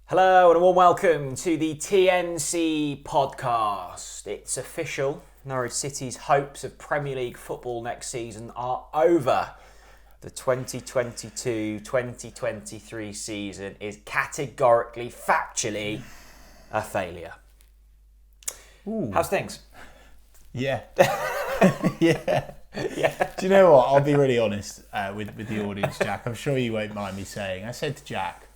Hello and a warm welcome to the TNC Podcast. It's official. Norwich City's hopes of Premier League football next season are over. The 2022-2023 season is categorically, factually a failure. Ooh. How's things? Yeah. Yeah. Do you know what? I'll be really honest with the audience, Jack. I'm sure you won't mind me saying. I said to Jack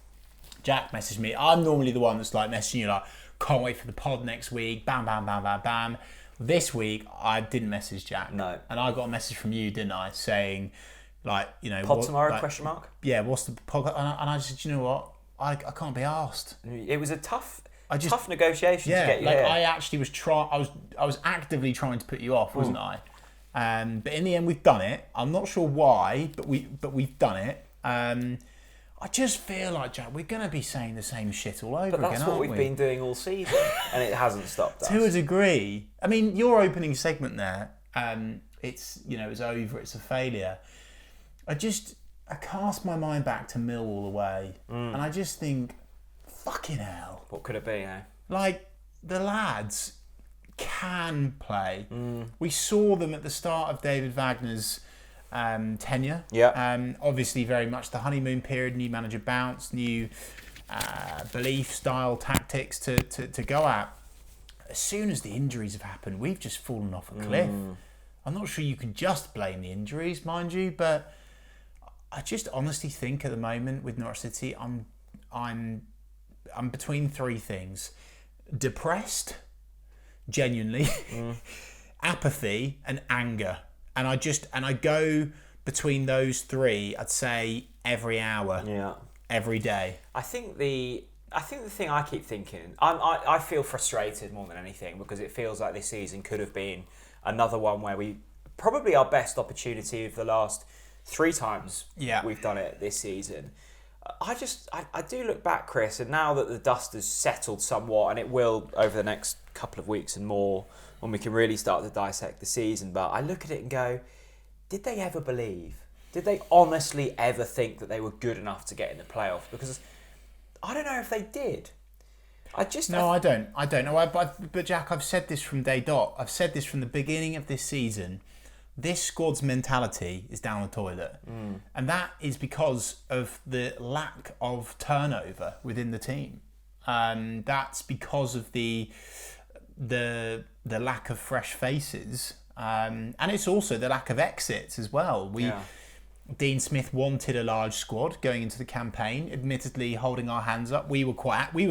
messaged me. I'm normally the one that's like messaging you like, can't wait for the pod next week. Bam, bam, bam, bam, bam. This week, I didn't message Jack. No. And I got a message from you, didn't I? Saying, like, you know... Pod tomorrow, like, question mark? Yeah, what's the podcast? And I said, you know what? I can't be arsed. It was a tough negotiation to get you like here. I actually was I was actively trying to put you off, wasn't I? But in the end, we've done it. I'm not sure why, but we've done it. I just feel like, Jack, we're going to be saying the same shit all over again, aren't we? That's what we've been doing all season, and it hasn't stopped us. To a degree. I mean, your opening segment there, it's over, it's a failure. I cast my mind back to Millwall away, and I just think, fucking hell. What could it be, eh? Like, the lads can play. We saw them at the start of David Wagner's tenure. Yeah. Obviously, very much the honeymoon period, new manager bounce, new belief, style, tactics to go at. As soon as the injuries have happened, we've just fallen off a cliff. I'm not sure you can just blame the injuries, mind you, but I just honestly think at the moment with Norwich City, I'm between three things: depressed, genuinely, apathy, and anger. And I go between those three, I'd say, every hour, every day. I think the thing I keep thinking, I feel frustrated more than anything because it feels like this season could have been another one where we probably our best opportunity of the last 3 times we've done it this season. I do look back, Chris, and now that the dust has settled somewhat, and it will over the next couple of weeks and more, when we can really start to dissect the season, but I look at it and go, did they ever believe? Did they honestly ever think that they were good enough to get in the playoff? Because I don't know if they did. I don't know. But Jack, I've said this from day dot. I've said this from the beginning of this season. This squad's mentality is down the toilet. And that is because of the lack of turnover within the team. That's because of the lack of fresh faces. And it's also the lack of exits as well. Dean Smith wanted a large squad going into the campaign, admittedly holding our hands up. We were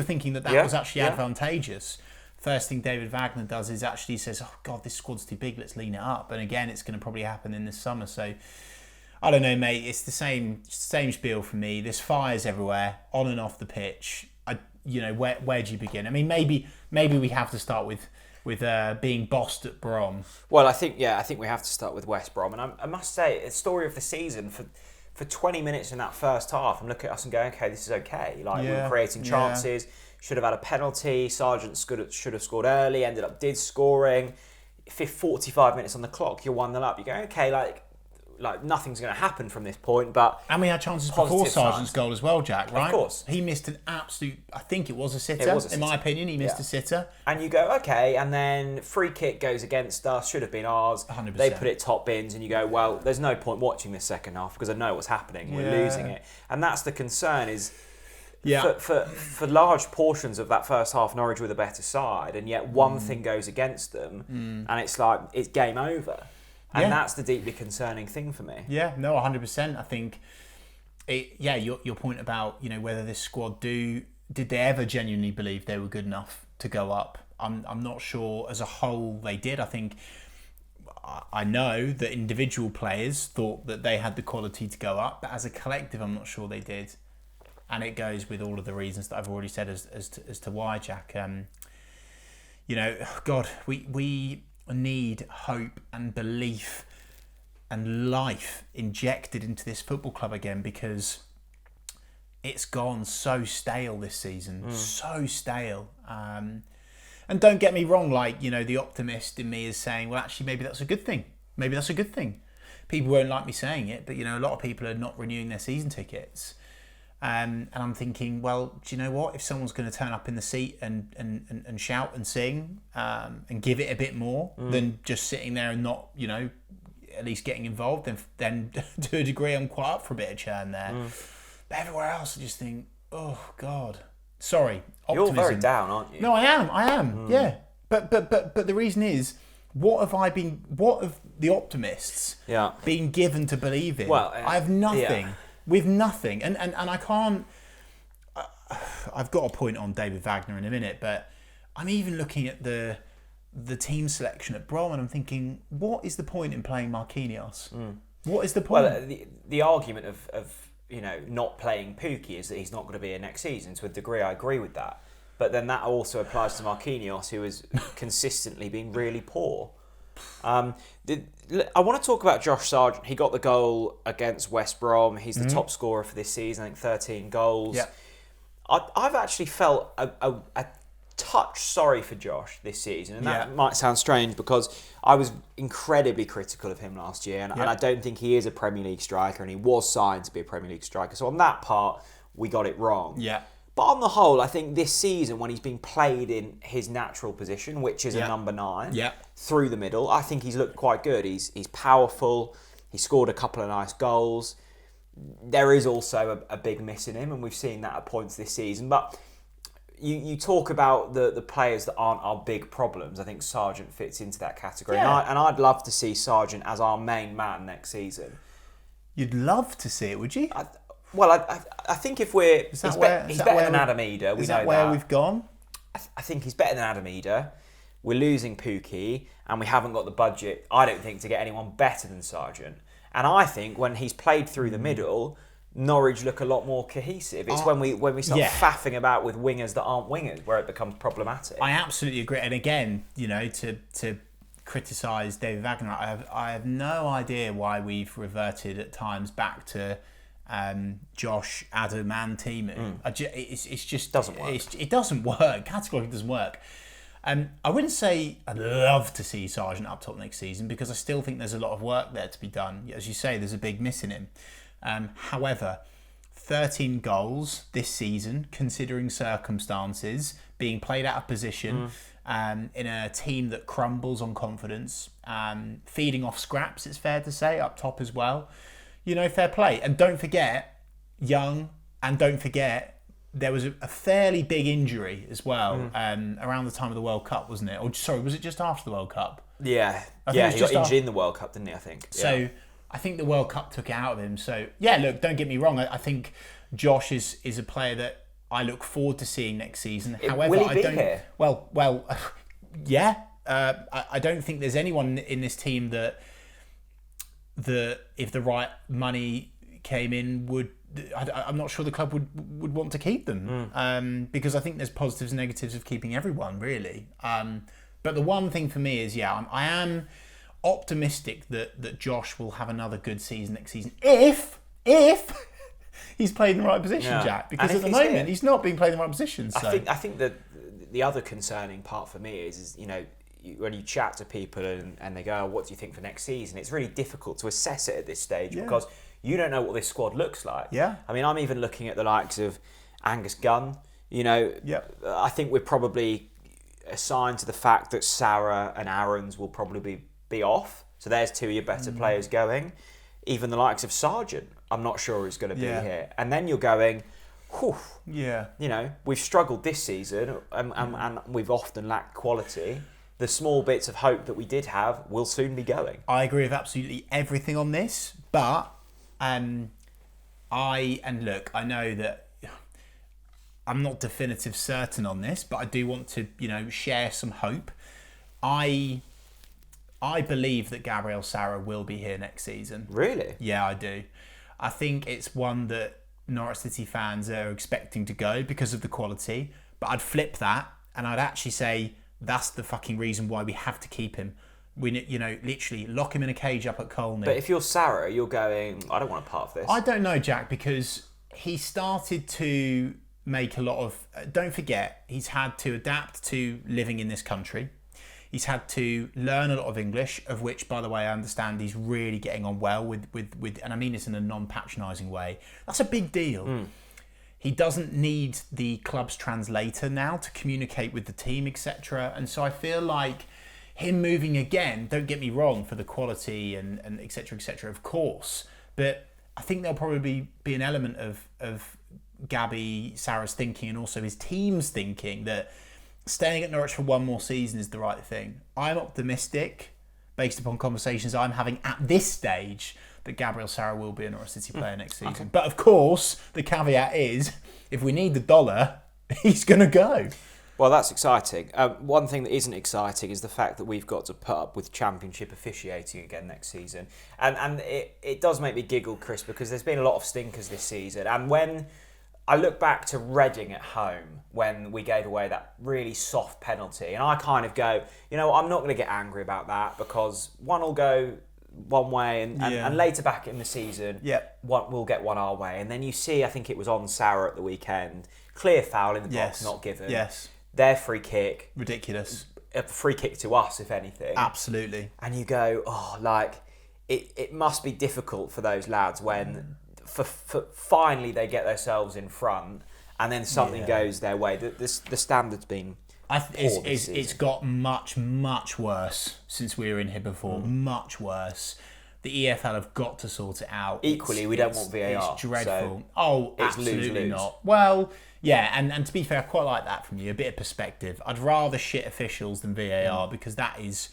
thinking that was actually advantageous. First thing David Wagner does is actually says, oh God, this squad's too big, let's lean it up. And again, it's going to probably happen in this summer. So, I don't know, mate, it's the same spiel for me. There's fires everywhere, on and off the pitch. Where do you begin? I mean, maybe we have to start with being bossed at Brom. Well, I think we have to start with West Brom. And I must say, it's story of the season for 20 minutes in that first half. I'm looking at us and going, okay, this is okay. Like, we were creating chances. Should have had a penalty. Sargent should have scored early. Ended up scoring. 45 minutes on the clock. You're 1-0 up. You go, okay, like nothing's going to happen from this point. But and we had chances before Sargent's goal as well, Jack. Right? Of course, he missed an absolute. I think it was a sitter. In my opinion, he missed a sitter. And you go, okay, and then free kick goes against us. Should have been ours. 100%. They put it top bins, and you go, well, there's no point watching this second half because I know what's happening. We're losing it, and that's the concern. Is for large portions of that first half, Norwich were the better side, and yet one thing goes against them, and it's like it's game over. And that's the deeply concerning thing for me. Yeah, no, 100%. I think, your point about whether this squad did they ever genuinely believe they were good enough to go up? I'm not sure. As a whole, they did. I think I know that individual players thought that they had the quality to go up, but as a collective, I'm not sure they did. And it goes with all of the reasons that I've already said as to why, Jack. God, we need hope and belief and life injected into this football club again, because it's gone so stale this season. So stale. And don't get me wrong, the optimist in me is saying, well, actually, maybe that's a good thing. people won't like me saying it, but a lot of people are not renewing their season tickets. And I'm thinking, well, do you know what? If someone's going to turn up in the seat and shout and sing and give it a bit more than just sitting there and not, at least getting involved, then to a degree, I'm quite up for a bit of churn there. But everywhere else, I just think, oh God, sorry, optimism. You're very down, aren't you? No, I am, yeah. But the reason is, what have the optimists been given to believe in? Well, I have nothing. With nothing, and I can't. I've got a point on David Wagner in a minute, but I'm even looking at the team selection at Brom, and I'm thinking, what is the point in playing Marquinhos? What is the point? Well, the argument of not playing Pukki is that he's not going to be here next season. To a degree, I agree with that, but then that also applies to Marquinhos, who has consistently been really poor. I want to talk about Josh Sargent. He got the goal against West Brom. He's the top scorer for this season, I think 13 goals. Yeah. I've actually felt a touch sorry for Josh this season, and that might sound strange because I was incredibly critical of him last year, and I don't think he is a Premier League striker, and he was signed to be a Premier League striker. So on that part, we got it wrong. Yeah. But on the whole, I think this season, when he's been played in his natural position, which is a number 9, through the middle, I think he's looked quite good. He's powerful. He scored a couple of nice goals. There is also a big miss in him, and we've seen that at points this season. But you talk about the players that aren't our big problems. I think Sargent fits into that category. Yeah. And I'd love to see Sargent as our main man next season. You'd love to see it, would you? I think if we're... He's better than Adam Eder. Is that where we've gone? I think he's better than Adam Eder. We're losing Pukki, and we haven't got the budget, I don't think, to get anyone better than Sargent. And I think when he's played through the middle, Norwich look a lot more cohesive. It's when we start faffing about with wingers that aren't wingers where it becomes problematic. I absolutely agree. And again, to criticise David Wagner, I have no idea why we've reverted at times back to Josh, Adam and Timu. It's just doesn't work. It doesn't work. Categorically doesn't work. I wouldn't say I'd love to see Sargent up top next season because I still think there's a lot of work there to be done. As you say, there's a big miss in him. However, 13 goals this season, considering circumstances, being played out of position in a team that crumbles on confidence, feeding off scraps, it's fair to say, up top as well. Fair play. And don't forget, young, and don't forget, there was a fairly big injury as well around the time of the World Cup, wasn't it? Or sorry, was it just after the World Cup? Yeah, he got injured in the World Cup, didn't he, I think? So I think the World Cup took it out of him. So, yeah, look, don't get me wrong. I think Josh is a player that I look forward to seeing next season. However, will he be here? Well, yeah. I don't think there's anyone in this team that if the right money came in would... I'm not sure the club would want to keep them because I think there's positives and negatives of keeping everyone, really. But the one thing for me is, I am optimistic that Josh will have another good season next season if he's played in the right position, Jack. Because at the moment he's not being played in the right position. So. I think that the other concerning part for me is when you chat to people and they go, what do you think for next season? It's really difficult to assess it at this stage because you don't know what this squad looks like. Yeah. I mean, I'm even looking at the likes of Angus Gunn. I think we're probably assigned to the fact that Sarah and Aarons will probably be off. So there's two of your better players going. Even the likes of Sargent, I'm not sure is going to be here. And then you're going, whew. Yeah. We've struggled this season and we've often lacked quality. The small bits of hope that we did have will soon be going. I agree with absolutely everything on this, but I know that I'm not definitive certain on this, but I do want to, share some hope. I believe that Gabriel Sara will be here next season. Really? Yeah, I do. I think it's one that Norwich City fans are expecting to go because of the quality, but I'd flip that and I'd actually say that's the fucking reason why we have to keep him. We, literally lock him in a cage up at Colney. But if you're Sarah, you're going, I don't want a part of this. I don't know, Jack, because he started to make a lot of... Don't forget, he's had to adapt to living in this country. He's had to learn a lot of English, of which, by the way, I understand he's really getting on well with and I mean this in a non-patronising way. That's a big deal. He doesn't need the club's translator now to communicate with the team, etc. And so I feel like him moving again, don't get me wrong, for the quality and etc., of course. But I think there'll probably be an element of Gabby Sarra's thinking and also his team's thinking that staying at Norwich for one more season is the right thing. I'm optimistic, based upon conversations I'm having at this stage, that Gabriel Sarra will be a Norwich City player next season. Okay. But of course, the caveat is, if we need the dollar, he's going to go. Well, that's exciting. One thing that isn't exciting is the fact that we've got to put up with Championship officiating again next season. And it does make me giggle, Chris, because there's been a lot of stinkers this season. And when I look back to Reading at home, when we gave away that really soft penalty, and I kind of go, I'm not going to get angry about that, because one will go one way and later back in the season, we'll get one our way. And then you see, I think it was on Sarra at the weekend, clear foul in the box, not given. Yes. Their free kick. Ridiculous. A free kick to us, if anything. Absolutely. And you go, it must be difficult for those lads when for finally they get themselves in front and then something goes their way. The standard's been it's got much, much worse since we were in here before. Much worse. The EFL have got to sort it out. Equally, we don't want VAR. It's dreadful. So it's absolutely not. Well, yeah, and to be fair, I quite like that from you. A bit of perspective. I'd rather shit officials than VAR because that is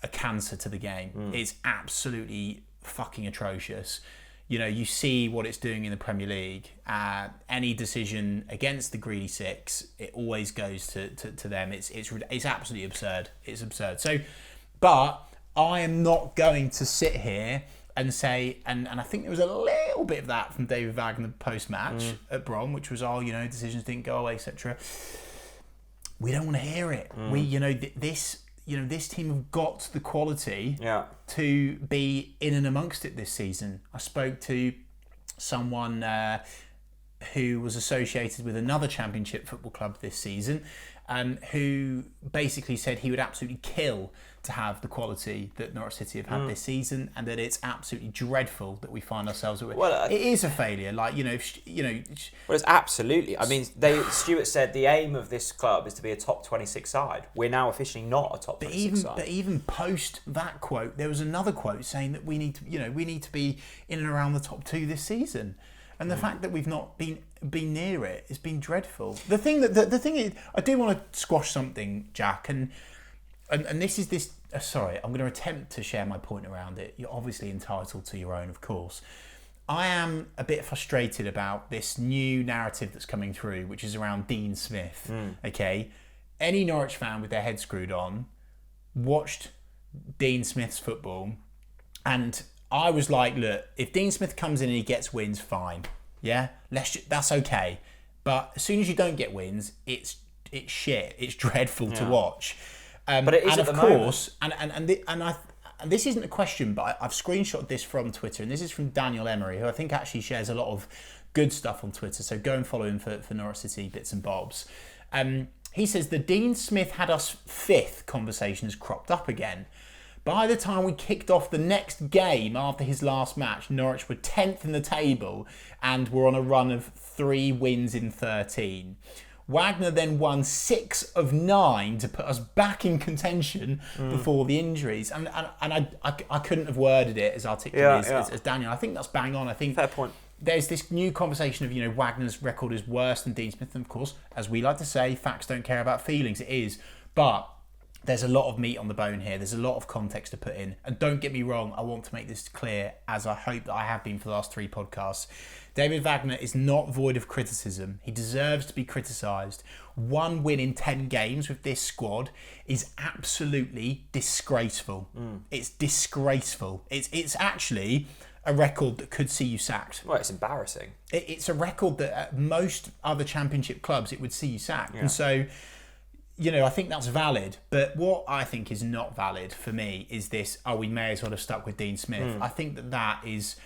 a cancer to the game. It's absolutely fucking atrocious. You see what it's doing in the Premier League. Any decision against the greedy six, it always goes to them. It's absolutely absurd. It's absurd. So, but I am not going to sit here and say, and I think there was a little bit of that from David Wagner post-match at Brom, which was, decisions didn't go away, etc. We don't want to hear it. This team have got the quality to be in and amongst it this season. I spoke to someone who was associated with another Championship football club this season, who basically said he would absolutely kill to have the quality that Norwich City have had this season, and that it's absolutely dreadful that we find ourselves with. Well, it is a failure. Well, it's absolutely. I mean, Stuart said the aim of this club is to be a top 26 side. We're now officially not a top 26 side. But even post that quote, there was another quote saying that we need to be in and around the top 2 this season. And the fact that we've not been near it has been dreadful. The thing is, I do want to squash something, Jack, and this is this. Sorry, I'm going to attempt to share my point around it. You're obviously entitled to your own, of course. I am a bit frustrated about this new narrative that's coming through, which is around Dean Smith. Okay, any Norwich fan with their head screwed on watched Dean Smith's football, and I was like, look, if Dean Smith comes in and he gets wins, fine. Yeah, that's okay. But as soon as you don't get wins, it's shit. It's dreadful to watch. But it is, and of course, and this isn't a question, but I've screenshot this from Twitter, and this is from Daniel Emery, who I think actually shares a lot of good stuff on Twitter. So go and follow him for Norwich City bits and bobs. He says the Dean Smith had us 5th conversation has cropped up again. By the time we kicked off the next game after his last match, Norwich were 10th in the table and were on a run of 3 wins in 13. Wagner then won 6 of 9 to put us back in contention before the injuries. And I couldn't have worded it as articulately as Daniel. I think that's bang on. I think fair point. There's this new conversation of, Wagner's record is worse than Dean Smith. And of course, as we like to say, facts don't care about feelings. It is. But there's a lot of meat on the bone here. There's a lot of context to put in. And don't get me wrong, I want to make this clear, as I hope that I have been for the last 3 podcasts. David Wagner is not void of criticism. He deserves to be criticised. 1 win in 10 games with this squad is absolutely disgraceful. It's disgraceful. It's actually a record that could see you sacked. Well, it's embarrassing. It's a record that at most other Championship clubs, it would see you sacked. Yeah. And so, I think that's valid. But what I think is not valid for me is this, we may as well have stuck with Dean Smith. I think that is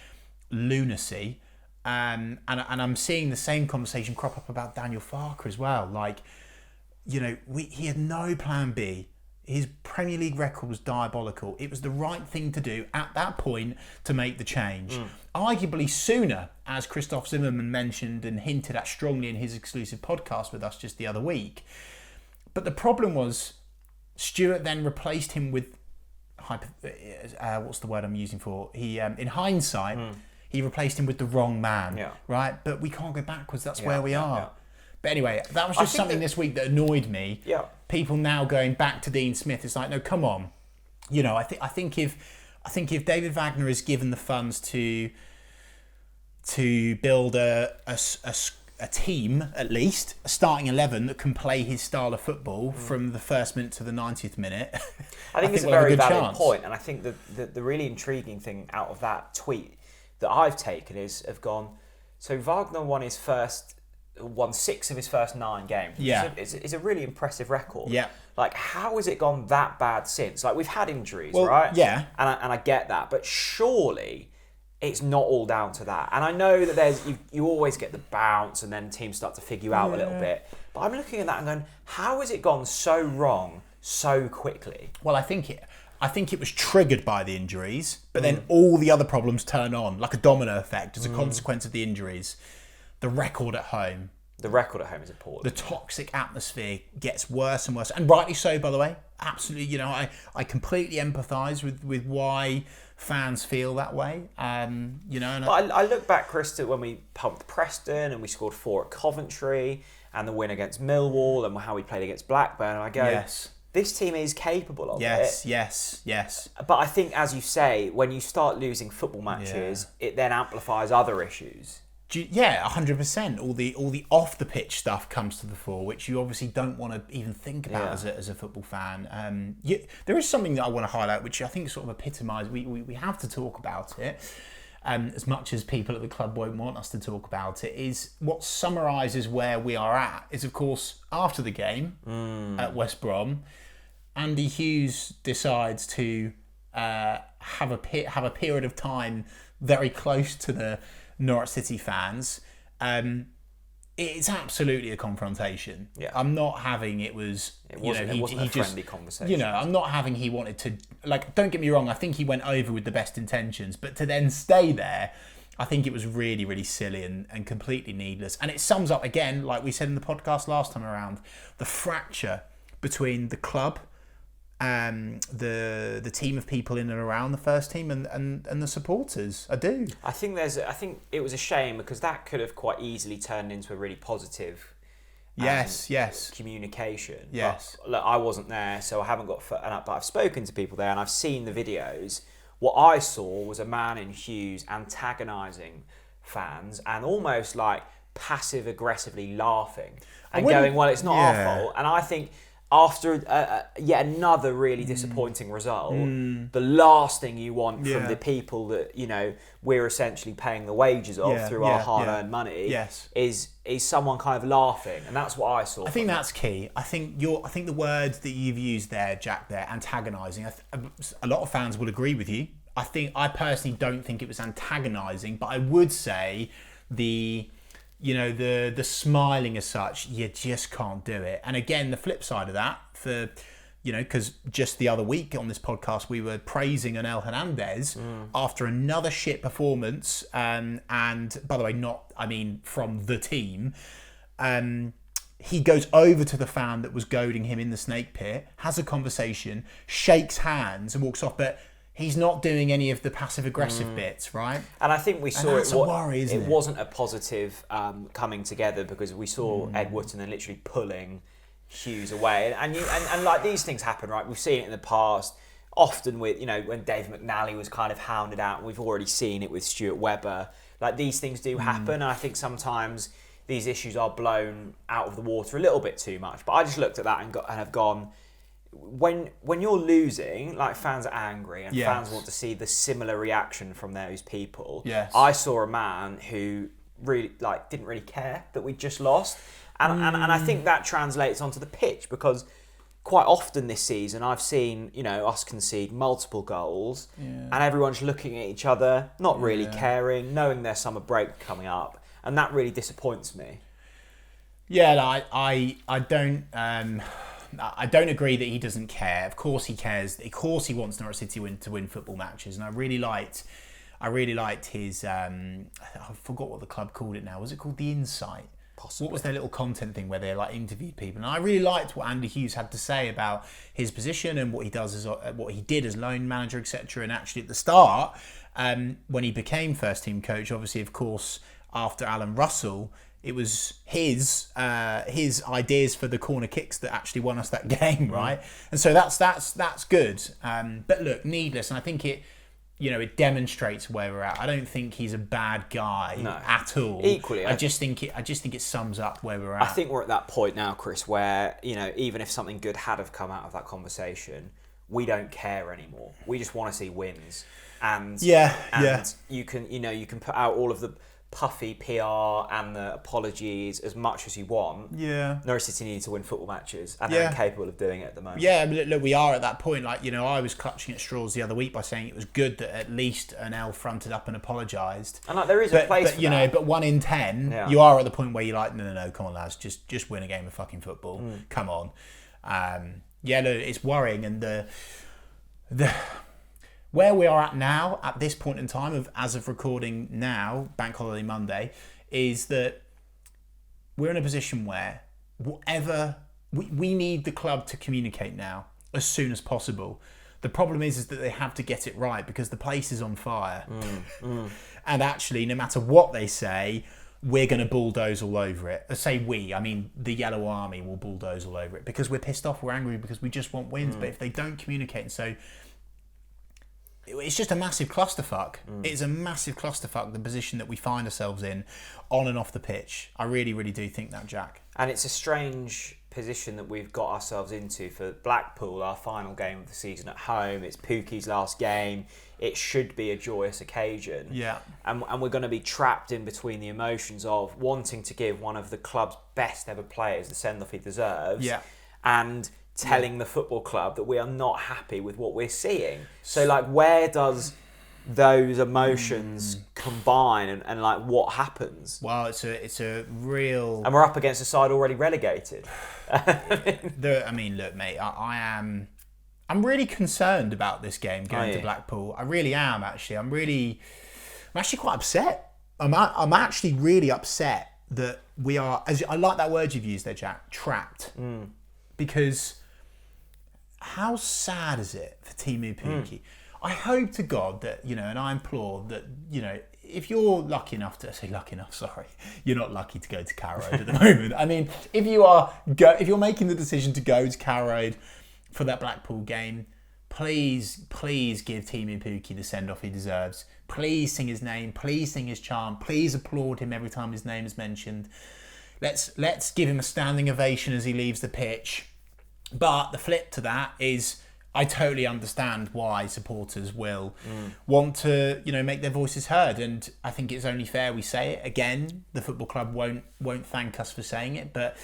lunacy. And I'm seeing the same conversation crop up about Daniel Farke as well. Like, he had no plan B. His Premier League record was diabolical. It was the right thing to do at that point to make the change. Arguably sooner, as Christoph Zimmermann mentioned and hinted at strongly in his exclusive podcast with us just the other week. But the problem was Stuart then replaced him with what's the word I'm using for? He in hindsight, he replaced him with the wrong man, right? But we can't go backwards. That's where we are. Yeah. But anyway, that was just something this week that annoyed me. Yeah. People now going back to Dean Smith. It's like, no, come on. I think if David Wagner is given the funds to build a team, at least a starting 11 that can play his style of football from the first minute to the 90th minute. I think it's a very valid point, and I think the really intriguing thing out of that tweet that I've taken is so Wagner won 6 of his first 9 games. Yeah. It's a really impressive record. Yeah. Like, how has it gone that bad since? Like, we've had injuries, right? Yeah. And I get that, but surely it's not all down to that. And I know that you always get the bounce and then teams start to figure you out a little bit. But I'm looking at that and going, how has it gone so wrong so quickly? Well, I think it was triggered by the injuries, but then all the other problems turn on, like a domino effect as a consequence of the injuries. The record at home. The record at home is important. The toxic atmosphere gets worse and worse, and rightly so, by the way. Absolutely, I completely empathise with why fans feel that way. And I look back, Chris, to when we pumped Preston and we scored 4 at Coventry and the win against Millwall and how we played against Blackburn. And I go, yes, this team is capable of it. Yes. But I think, as you say, when you start losing football matches, it then amplifies other issues. Yeah, 100%. All the off the pitch stuff comes to the fore, which you obviously don't want to even think about as a football fan. There is something that I want to highlight, which I think sort of epitomises. We have to talk about it, as much as people at the club won't want us to talk about it. Is what summarises where we are at. Is of course after the game at West Brom, Andy Hughes decides to have a period of time very close to the Norwich City fans. It's absolutely a confrontation. Yeah. I'm not having it wasn't a friendly conversation. I'm not having he wanted to, like, don't get me wrong, I think he went over with the best intentions, but to then stay there, I think it was really, really silly and completely needless. And it sums up, again, like we said in the podcast last time around, the fracture between the club, the team of people in and around the first team and the supporters. I do. I think it was a shame because that could have quite easily turned into a really positive communication. Yes. But, look, I wasn't there, so I haven't got but I've spoken to people there and I've seen the videos. What I saw was a man in Hughes antagonising fans and almost like passive aggressively laughing and going, well, it's not our fault. And I think after yet another really disappointing result, the last thing you want from the people that we're essentially paying the wages of through our hard-earned money is someone kind of laughing, and that's what I saw. I think that's key. I think the words that you've used there, Jack, there, antagonising. A lot of fans will agree with you. I personally don't think it was antagonising, but I would say the smiling as such, you just can't do it. And again, the flip side of that, because just the other week on this podcast, we were praising Anel Hernandez after another shit performance. And by the way, from the team. He goes over to the fan that was goading him in the snake pit, has a conversation, shakes hands and walks off. But he's not doing any of the passive-aggressive bits, right? And I think we saw it wasn't a positive coming together because we saw Ed Wootton then literally pulling Hughes away. And like these things happen, right? We've seen it in the past, often with, when Dave McNally was kind of hounded out. We've already seen it with Stuart Webber. Like, these things do happen. And I think sometimes these issues are blown out of the water a little bit too much. But I just looked at that and have gone, when you're losing, like, fans are angry and fans want to see the similar reaction from those people. Yes. I saw a man who really didn't really care that we just lost, and I think that translates onto the pitch because quite often this season I've seen us concede multiple goals and everyone's looking at each other, not really caring, knowing there's summer break coming up, and that really disappoints me. Yeah, I don't. I don't agree that he doesn't care. Of course he cares. Of course he wants Norwich City to win football matches, and I really liked his. I forgot what the club called it now. Was it called The Insight? Possibly. What was their little content thing where they like interviewed people? And I really liked what Andy Hughes had to say about his position and what he does what he did as loan manager, etc. And actually at the start, when he became first team coach, obviously of course after Alan Russell, it was his ideas for the corner kicks that actually won us that game, right? And so that's good. But look, needless, and I think it demonstrates where we're at. I don't think he's a bad guy at all. Equally, I just think it sums up where we're at. I think we're at that point now, Chris, where even if something good had have come out of that conversation, we don't care anymore. We just want to see wins, and you can put out all of the puffy PR and the apologies as much as you want. Yeah. Norwich City need to win football matches, and they're incapable of doing it at the moment. Yeah, look, we are at that point. Like, I was clutching at straws the other week by saying it was good that at least an L fronted up and apologised. And there is a place for that. But 1 in 10, you are at the point where you're like, no, come on, lads, just win a game of fucking football. Come on. Look, it's worrying, and the where we are at now, at this point in time, as of recording now, Bank Holiday Monday, is that we're in a position where whatever we need the club to communicate now as soon as possible. The problem is that they have to get it right because the place is on fire. And actually, no matter what they say, we're going to bulldoze all over it. I say we, I mean the Yellow Army will bulldoze all over it because we're pissed off, we're angry because we just want wins. But if they don't communicate, and so it's just a massive clusterfuck. It's a massive clusterfuck, the position that we find ourselves in on and off the pitch. I really, really do think that, Jack. And it's a strange position that we've got ourselves into for Blackpool, our final game of the season at home. It's Pookie's last game. It should be a joyous occasion. Yeah. And we're going to be trapped in between the emotions of wanting to give one of the club's best ever players the send-off he deserves. Yeah. And telling the football club that we are not happy with what we're seeing. So, like, where does those emotions combine and like what happens? Well, it's a real... And we're up against a side already relegated. I mean, look, mate, I'm really concerned about this game going to Blackpool. I really am, actually. I'm actually quite upset. I'm actually really upset that we are, I like that word you've used there, Jack, trapped. Because how sad is it for Teemu Pukki? I hope to God that, and I implore that, if you're lucky enough you're not lucky to go to Carrow Road at the moment. I mean, if you're making the decision to go to Carrow Road for that Blackpool game, please give Teemu Pukki the send-off he deserves. Please sing his name. Please sing his charm. Please applaud him every time his name is mentioned. Let's give him a standing ovation as he leaves the pitch. But the flip to that is, I totally understand why supporters will want to, make their voices heard, and I think it's only fair we say it. Again, the football club won't thank us for saying it, but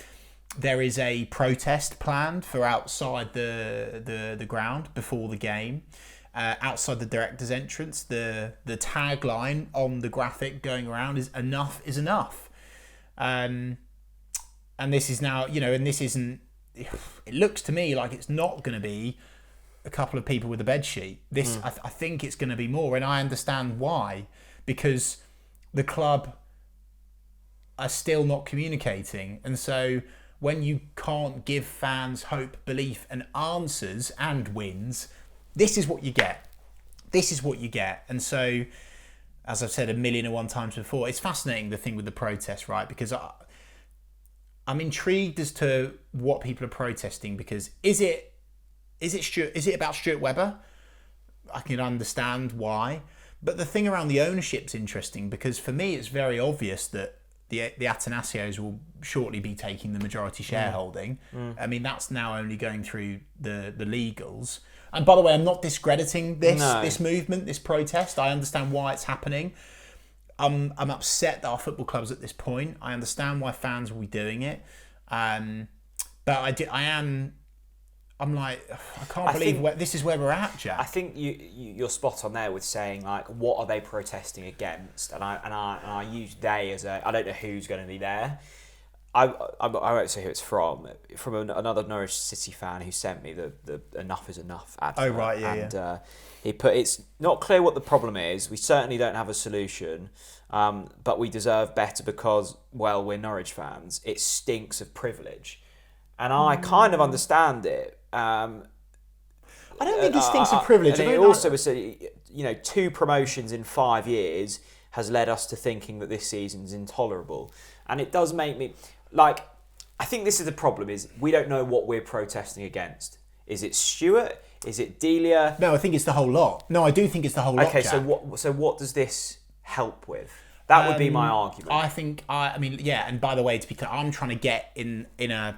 there is a protest planned for outside the ground before the game, outside the director's entrance. The tagline on the graphic going around is "Enough is enough," and this is now, and this isn't. It looks to me like it's not going to be a couple of people with a bedsheet. I think it's going to be more, and I understand why, because the club are still not communicating, and so when you can't give fans hope, belief, and answers and wins, this is what you get. And so, as I've said 1,000,001 times before, it's fascinating, the thing with the protest, right? Because I'm intrigued as to what people are protesting, because is it about Stuart Webber? I can understand why, but the thing around the ownership's interesting, because for me it's very obvious that the Atanasios will shortly be taking the majority shareholding. I mean, that's now only going through the legals. And by the way, I'm not discrediting this movement, this protest. I understand why it's happening. I'm upset that our football club's at this point. I understand why fans will be doing it, but I'm like, I can't believe this is where we're at, Jack. I think you're spot on there with saying, like, what are they protesting against? And I use they as I don't know who's going to be there. I won't say who it's from another Norwich City fan who sent me the enough is enough advert. Oh right, yeah. He put, it's not clear what the problem is. We certainly don't have a solution, but we deserve better because, well, we're Norwich fans. It stinks of privilege, and I kind of understand it. I don't think it stinks of privilege. And it also was, 2 promotions in 5 years has led us to thinking that this season's intolerable, and it does make me I think this is the problem: is we don't know what we're protesting against. Is it Stewart? Is it Delia? No, I think it's the whole lot. No, I do think it's the whole lot. Okay, Jack. so what does this help with? That would be my argument. I mean, and by the way, to be clear, I'm trying to get in the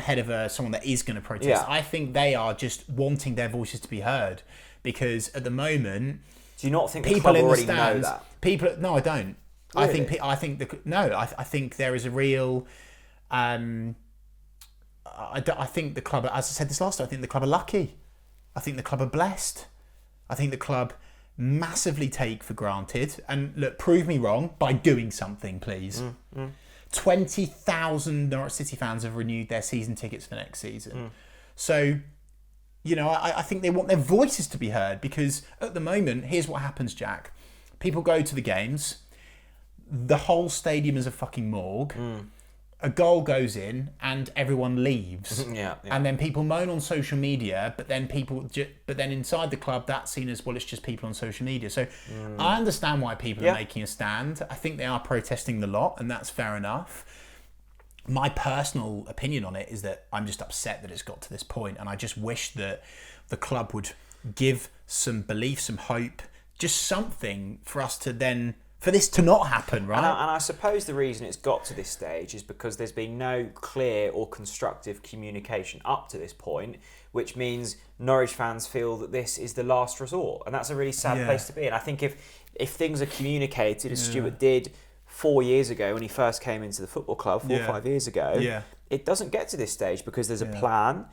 head of someone that is going to protest. Yeah. I think they are just wanting their voices to be heard, because at the moment, do you not think the club already know that? No, I don't. Really? I think there is a real. I think the club, as I said this last time, I think the club are lucky. I think the club are blessed. I think the club massively take for granted. And look, prove me wrong by doing something, please. 20,000 Norwich City fans have renewed their season tickets for next season. So, I think they want their voices to be heard, because at the moment, here's what happens, Jack. People go to the games. The whole stadium is a fucking morgue. A goal goes in and everyone leaves. And then people moan on social media, but then inside the club, that's seen as, well, it's just people on social media. So I understand why people are making a stand. I think they are protesting the lot, and that's fair enough. My personal opinion on it is that I'm just upset that it's got to this point, and I just wish that the club would give some belief, some hope, just something for us to then, for this to not happen, right? And I suppose the reason it's got to this stage is because there's been no clear or constructive communication up to this point, which means Norwich fans feel that this is the last resort, and that's a really sad place to be. And I think if things are communicated, as Stuart did 4 years ago when he first came into the football club, 4 or 5 years ago, it doesn't get to this stage because there's a plan.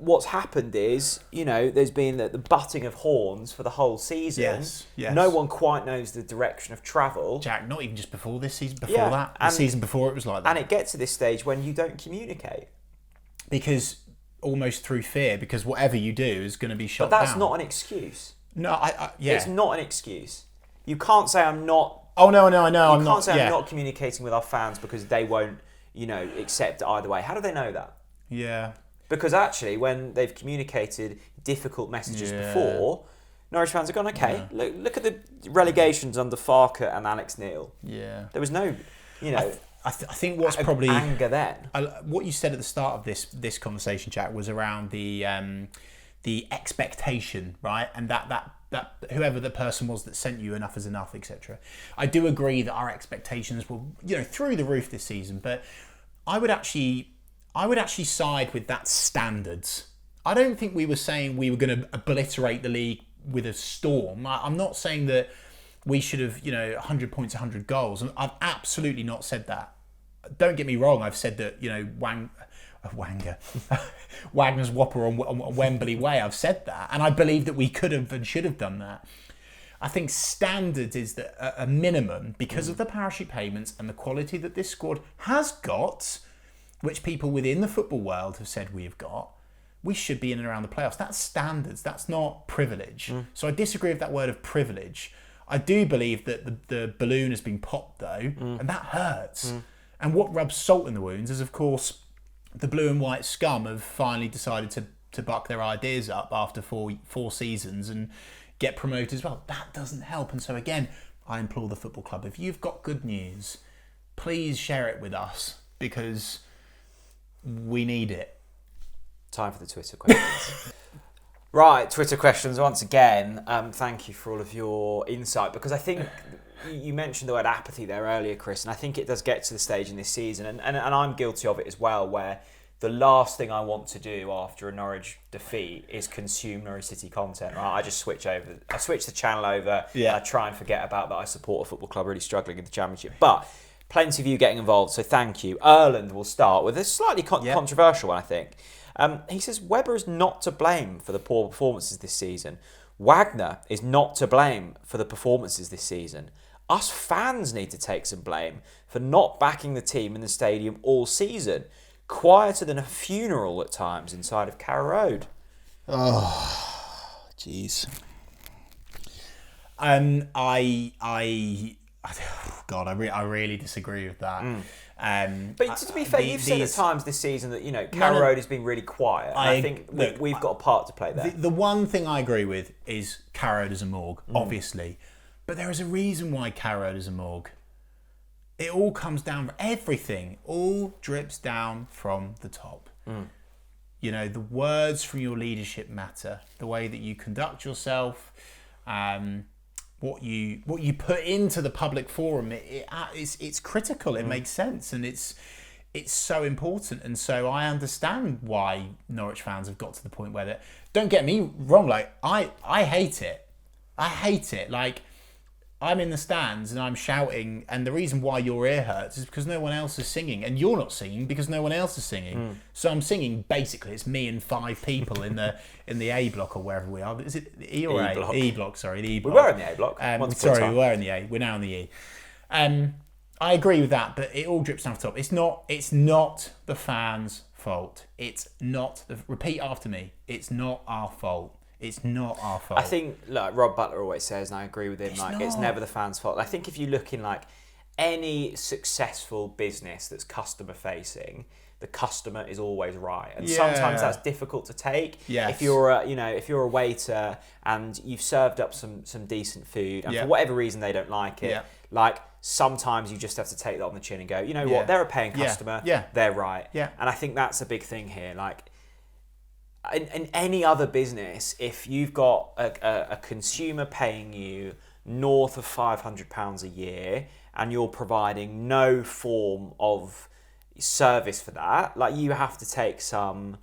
What's happened is, there's been the butting of horns for the whole season. Yes. No one quite knows the direction of travel. Jack, not even just before this season, before that. The season before it was like that. And it gets to this stage when you don't communicate. Because, almost through fear, because whatever you do is going to be shot down. But that's not an excuse. No, It's not an excuse. You can't say I'm not... Oh, no, I know. You can't say I'm not communicating with our fans because they won't, accept it either way. How do they know that? Yeah. Because actually, when they've communicated difficult messages before, Norwich fans have gone, okay, look at the relegations under Farker and Alex Neil. Yeah. There was no, I think what's probably... anger then. What you said at the start of this conversation, Jack, was around the expectation, right? And that whoever the person was that sent you enough is enough, etc. I do agree that our expectations were, through the roof this season, but I would actually side with that standards. I don't think we were saying we were going to obliterate the league with a storm. I'm not saying that we should have, 100 points, 100 goals. And I've absolutely not said that. Don't get me wrong. I've said that, Wagner's Whopper on Wembley Way. I've said that. And I believe that we could have and should have done that. I think standards is that a minimum, because of the parachute payments and the quality that this squad has got, which people within the football world have said we have got, we should be in and around the playoffs. That's standards. That's not privilege. So I disagree with that word of privilege. I do believe that the balloon has been popped, though, and that hurts. And what rubs salt in the wounds is, of course, the blue and white scum have finally decided to buck their ideas up after four seasons and get promoted as well. That doesn't help. And so, again, I implore the football club, if you've got good news, please share it with us, because we need it. Time for the Twitter questions. Right, Twitter questions once again. Thank you for all of your insight, because I think you mentioned the word apathy there earlier, Chris, and I think it does get to the stage in this season, and I'm guilty of it as well, where the last thing I want to do after a Norwich defeat is consume Norwich City content. Right? I just switch the channel over, and I try and forget about that I support a football club really struggling in the Championship. But plenty of you getting involved, so thank you. Erland will start with a slightly controversial one, I think. He says, Webber is not to blame for the poor performances this season. Wagner is not to blame for the performances this season. us fans need to take some blame for not backing the team in the stadium all season. Quieter than a funeral at times inside of Carrow Road. Oh, jeez. God, I really disagree with that. But to be fair, you've said at times this season that Carrow Road has been really quiet. I think we've got a part to play there. The one thing I agree with is Carrow Road is a morgue, obviously, but there is a reason why Carrow Road is a morgue. It all comes down. Everything all drips down from the top. The words from your leadership matter. The way that you conduct yourself. What you put into the public forum, it's critical. It makes sense, and it's so important. And so I understand why Norwich fans have got to the point where that. Don't get me wrong, like I hate it. I hate it. Like I'm in the stands and I'm shouting, and the reason why your ear hurts is because no one else is singing, and you're not singing because no one else is singing. So I'm singing. Basically, it's me and 5 people in the A block or wherever we are. Is it the E or A? E block. Sorry, the E block. We were in the A block. We were in the A. We're now in the E. I agree with that, but it all drips down the top. It's not the fans' fault. It's not. Repeat after me. It's not our fault. It's not our fault. I think, like Rob Butler always says, and I agree with him, it's never the fans' fault. I think if you look in like any successful business that's customer facing, the customer is always right, and sometimes that's difficult to take. Yes. If you're a waiter and you've served up some decent food, and for whatever reason they don't like it, like sometimes you just have to take that on the chin and go, what, they're a paying customer, they're right. Yeah. And I think that's a big thing here. Like in any other business, if you've got a consumer paying you north of £500 a year and you're providing no form of service for that, like you have to take some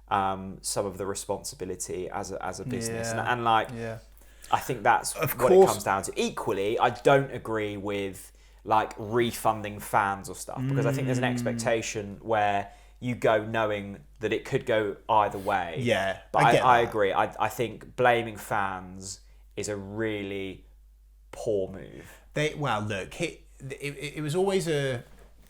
of the responsibility as a business, and I think that's what it comes down to. Equally, I don't agree with like refunding fans or stuff, because I think there's an expectation where you go knowing that it could go either way. Yeah, but I agree. I think blaming fans is a really poor move. It was always a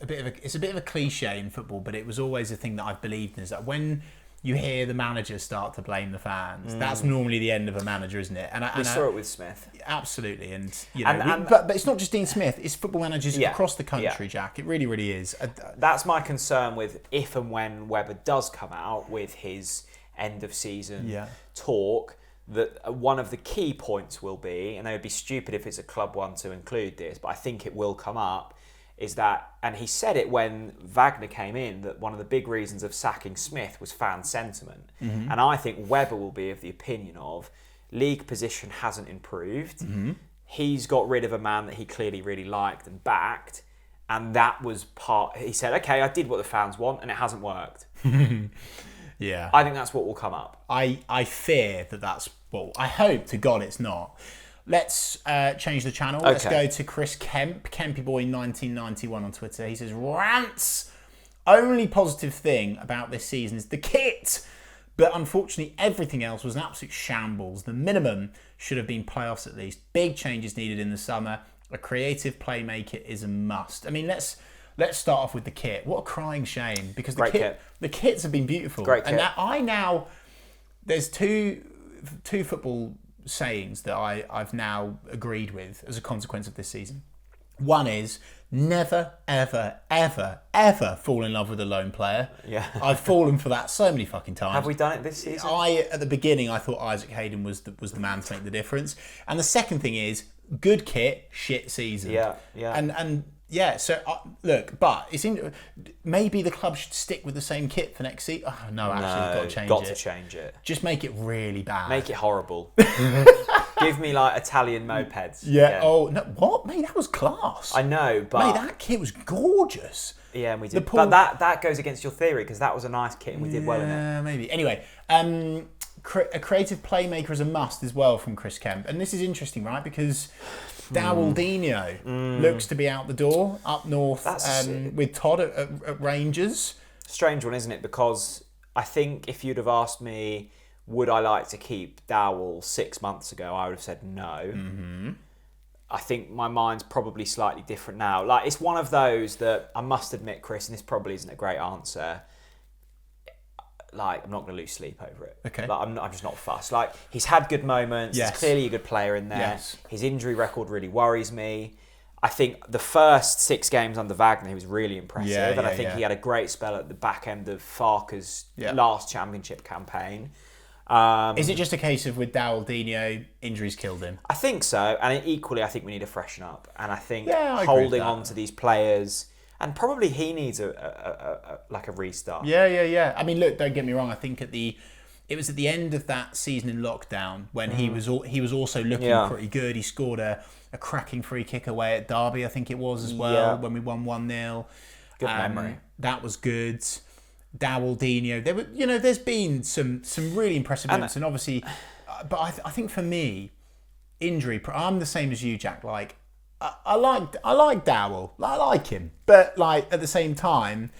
bit of a cliche in football, but it was always a thing that I've believed in, is that when you hear the manager start to blame the fans, that's normally the end of a manager, isn't it? And we saw it with Smith. Absolutely, but it's not just Dean Smith, it's football managers across the country, Jack. It really, really is. That's my concern with if and when Webber does come out with his end of season talk, that one of the key points will be, and they would be stupid if it's a club one to include this, but I think it will come up, is that, and he said it when Wagner came in, that one of the big reasons of sacking Smith was fan sentiment. And I think Webber will be of the opinion of league position hasn't improved. He's got rid of a man that he clearly really liked and backed, and that was he said, okay, I did what the fans want and it hasn't worked. Yeah. I think that's what will come up. I fear that's what, I hope to God it's not. Let's change the channel. Okay. Let's go to Chris Kemp, KempyBoy1991 on Twitter. He says, rants. Only positive thing about this season is the kit. But unfortunately, everything else was an absolute shambles. The minimum should have been playoffs at least. Big changes needed in the summer. A creative playmaker is a must. I mean, let's start off with the kit. What a crying shame, because the kits have been beautiful. Great kit. And there's two football sayings that I've now agreed with as a consequence of this season. One is never, ever, ever, ever fall in love with a lone player. Yeah. I've fallen for that so many fucking times. Have we done it this season? At the beginning, I thought Isaac Hayden was the man to make the difference. And the second thing is good kit, shit season. Yeah. And yeah, so look, but maybe the club should stick with the same kit for next season. Oh, no, actually, you've got to change it. Just make it really bad. Make it horrible. Give me like Italian mopeds. Yeah. Again. Oh no! What, mate? That was class. I know, but mate, that kit was gorgeous. Yeah, and we did. But that goes against your theory, because that was a nice kit and we did well in it. Yeah, maybe. Anyway, a creative playmaker is a must as well from Chris Kemp, and this is interesting, right? Because Dowaldinho looks to be out the door up north with Todd at Rangers. Strange one, isn't it? Because I think if you'd have asked me, would I like to keep Dowell 6 months ago, I would have said no. I think my mind's probably slightly different now. Like, it's one of those that I must admit, Chris, and this probably isn't a great answer. Like, I'm not going to lose sleep over it. Okay. Like, I'm just not fussed. Like, he's had good moments. Yes. He's clearly a good player in there. Yes. His injury record really worries me. I think the first 6 games under Wagner, he was really impressive. And I think he had a great spell at the back end of Farke's last championship campaign. Is it just a case of with Dowell-Dino, injuries killed him? I think so. And equally, I think we need to freshen up. And I think I holding on to these players... And probably he needs a restart. Yeah. I mean, look, don't get me wrong. I think it was at the end of that season in lockdown when he was also looking pretty good. He scored a cracking free kick away at Derby, I think it was as well, when we won 1-0. Good memory. That was good. Dowell-Dino. There's been some really impressive moments, and obviously, but I think for me, injury. I'm the same as you, Jack. Like. I like Dowell. I like him, but like at the same time,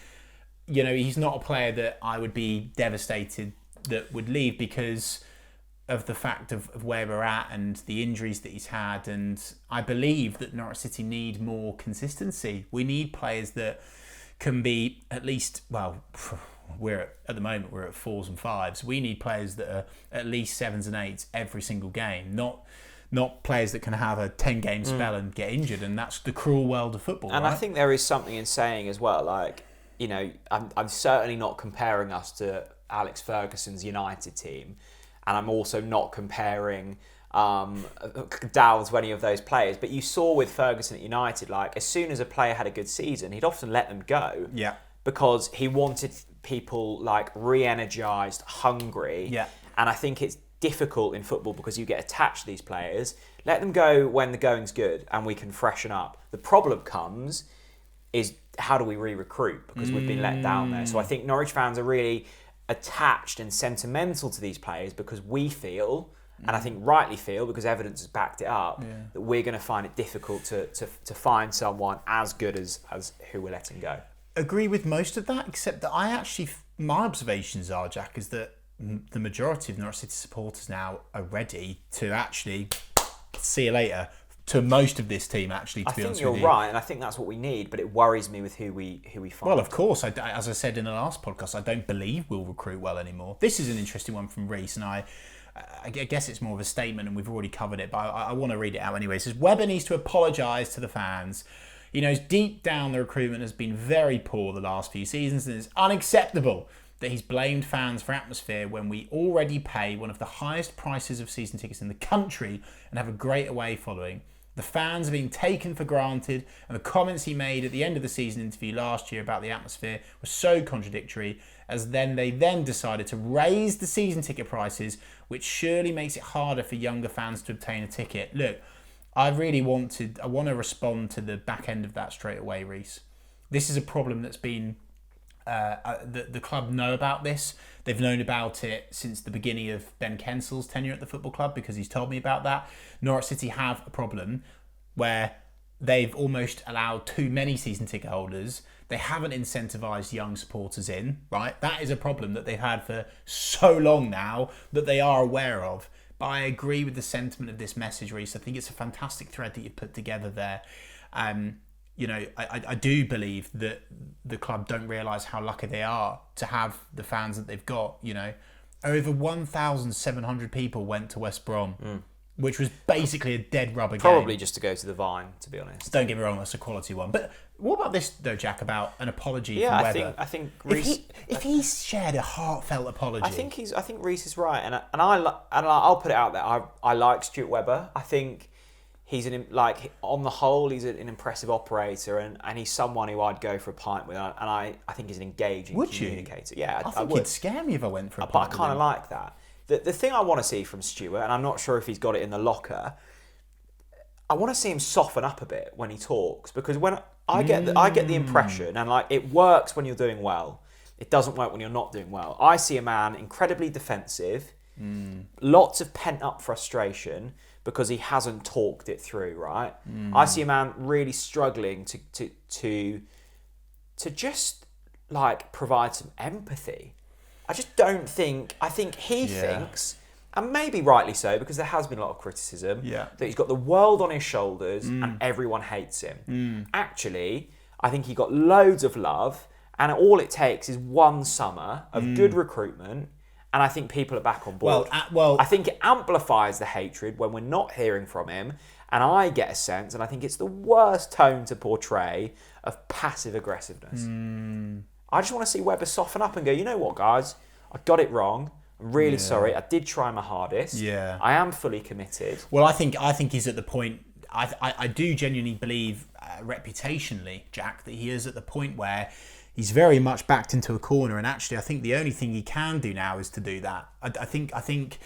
he's not a player that I would be devastated that would leave because of the fact of where we're at and the injuries that he's had. And I believe that Norwich City need more consistency. We need players that can be at least at the moment we're at 4s and 5s. We need players that are at least 7s and 8s every single game, not players that can have a 10-game spell and get injured, and that's the cruel world of football. And right? I think there is something in saying as well, like, I'm certainly not comparing us to Alex Ferguson's United team, and I'm also not comparing Dowell to any of those players. But you saw with Ferguson at United, like, as soon as a player had a good season, he'd often let them go. Yeah. Because he wanted people, like, re-energised, hungry. Yeah. And I think it's difficult in football because you get attached to these players. Let them go when the going's good and we can freshen up. The problem comes is how do we re-recruit, because we've been let down there. So I think Norwich fans are really attached and sentimental to these players because we feel, and I think rightly feel because evidence has backed it up, that we're going to find it difficult to find someone as good as who we're letting go. Agree with most of that, except that my observations are, Jack, is that the majority of Norwich City supporters now are ready to actually see you later to most of this team, actually, to be honest with you. I think you're right, and I think that's what we need, but it worries me with who we find. Well, of course, as I said in the last podcast, I don't believe we'll recruit well anymore. This is an interesting one from Reese, and I guess it's more of a statement, and we've already covered it, but I want to read it out anyway. It says, Webber needs to apologise to the fans. He knows deep down the recruitment has been very poor the last few seasons, and it's unacceptable that he's blamed fans for atmosphere when we already pay one of the highest prices of season tickets in the country and have a great away following. The fans are being taken for granted, and the comments he made at the end of the season interview last year about the atmosphere were so contradictory, as they decided to raise the season ticket prices, which surely makes it harder for younger fans to obtain a ticket. Look, I want to respond to the back end of that straight away, Reese. This is a problem that's been the club know about this. They've known about it since the beginning of Ben Kensel's tenure at the football club, because he's told me about that. Norwich City have a problem where they've almost allowed too many season ticket holders. They haven't incentivised young supporters in, right? That is a problem that they've had for so long now that they are aware of. But I agree with the sentiment of this message, Reece. I think it's a fantastic thread that you've put together there. I do believe that the club don't realise how lucky they are to have the fans that they've got. Over 1,700 people went to West Brom, which was basically a dead rubber game. Probably just to go to the Vine, to be honest. Don't get me wrong, that's a quality one. But what about this, though, Jack, about an apology from Webber? I think Reece... If he shared a heartfelt apology... I think Reece is right, and I'll put it out there. I like Stuart Webber. I think he's on the whole, he's an impressive operator, and he's someone who I'd go for a pint with, and I think he's an engaging communicator. Yeah, I think he'd scare me if I went for a pint. But I kind of like that. The thing I want to see from Stuart, and I'm not sure if he's got it in the locker, I want to see him soften up a bit when he talks, because when I get the impression, and it works when you're doing well, it doesn't work when you're not doing well. I see a man incredibly defensive, lots of pent up frustration because he hasn't talked it through, right? I see a man really struggling to just provide some empathy. I just don't think. I think he thinks, and maybe rightly so, because there has been a lot of criticism, that he's got the world on his shoulders and everyone hates him. Actually, I think he got loads of love, and all it takes is one summer of good recruitment, and I think people are back on board. I think it amplifies the hatred when we're not hearing from him, and I get a sense, and I think it's the worst tone to portray, of passive aggressiveness. I just want to see Webber soften up and go, you know what, guys? I got it wrong. I'm really sorry. I did try my hardest. I am fully committed. Well, I think he's at the point. I do genuinely believe, reputationally, Jack, that he is at the point where he's very much backed into a corner. And actually, I think the only thing he can do now is to do that. I think,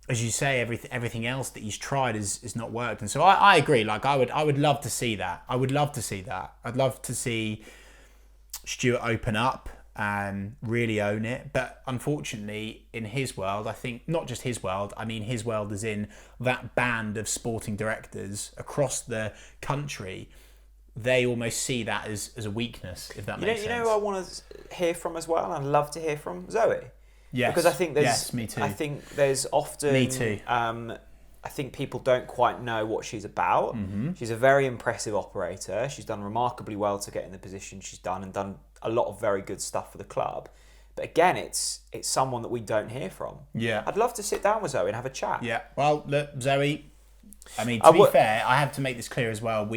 as you say, everything else that he's tried is not worked. And so I agree. Like I would love to see that. I'd love to see Stuart open up and really own it. But unfortunately, in his world, I think, not just his world, I mean his world is in that band of sporting directors across the country, they almost see that as a weakness, if that makes sense. You know who I want to hear from as well, and I'd love to hear from? Zoe. Yes. Because I think there's... Yes, me too. I think there's often... Me too. I think people don't quite know what she's about. She's a very impressive operator. She's done remarkably well to get in the position she's done, and done a lot of very good stuff for the club. But again, it's someone that we don't hear from. Yeah. I'd love to sit down with Zoe and have a chat. Yeah. Well, look, Zoe, I mean, to be fair, I have to make this clear as well.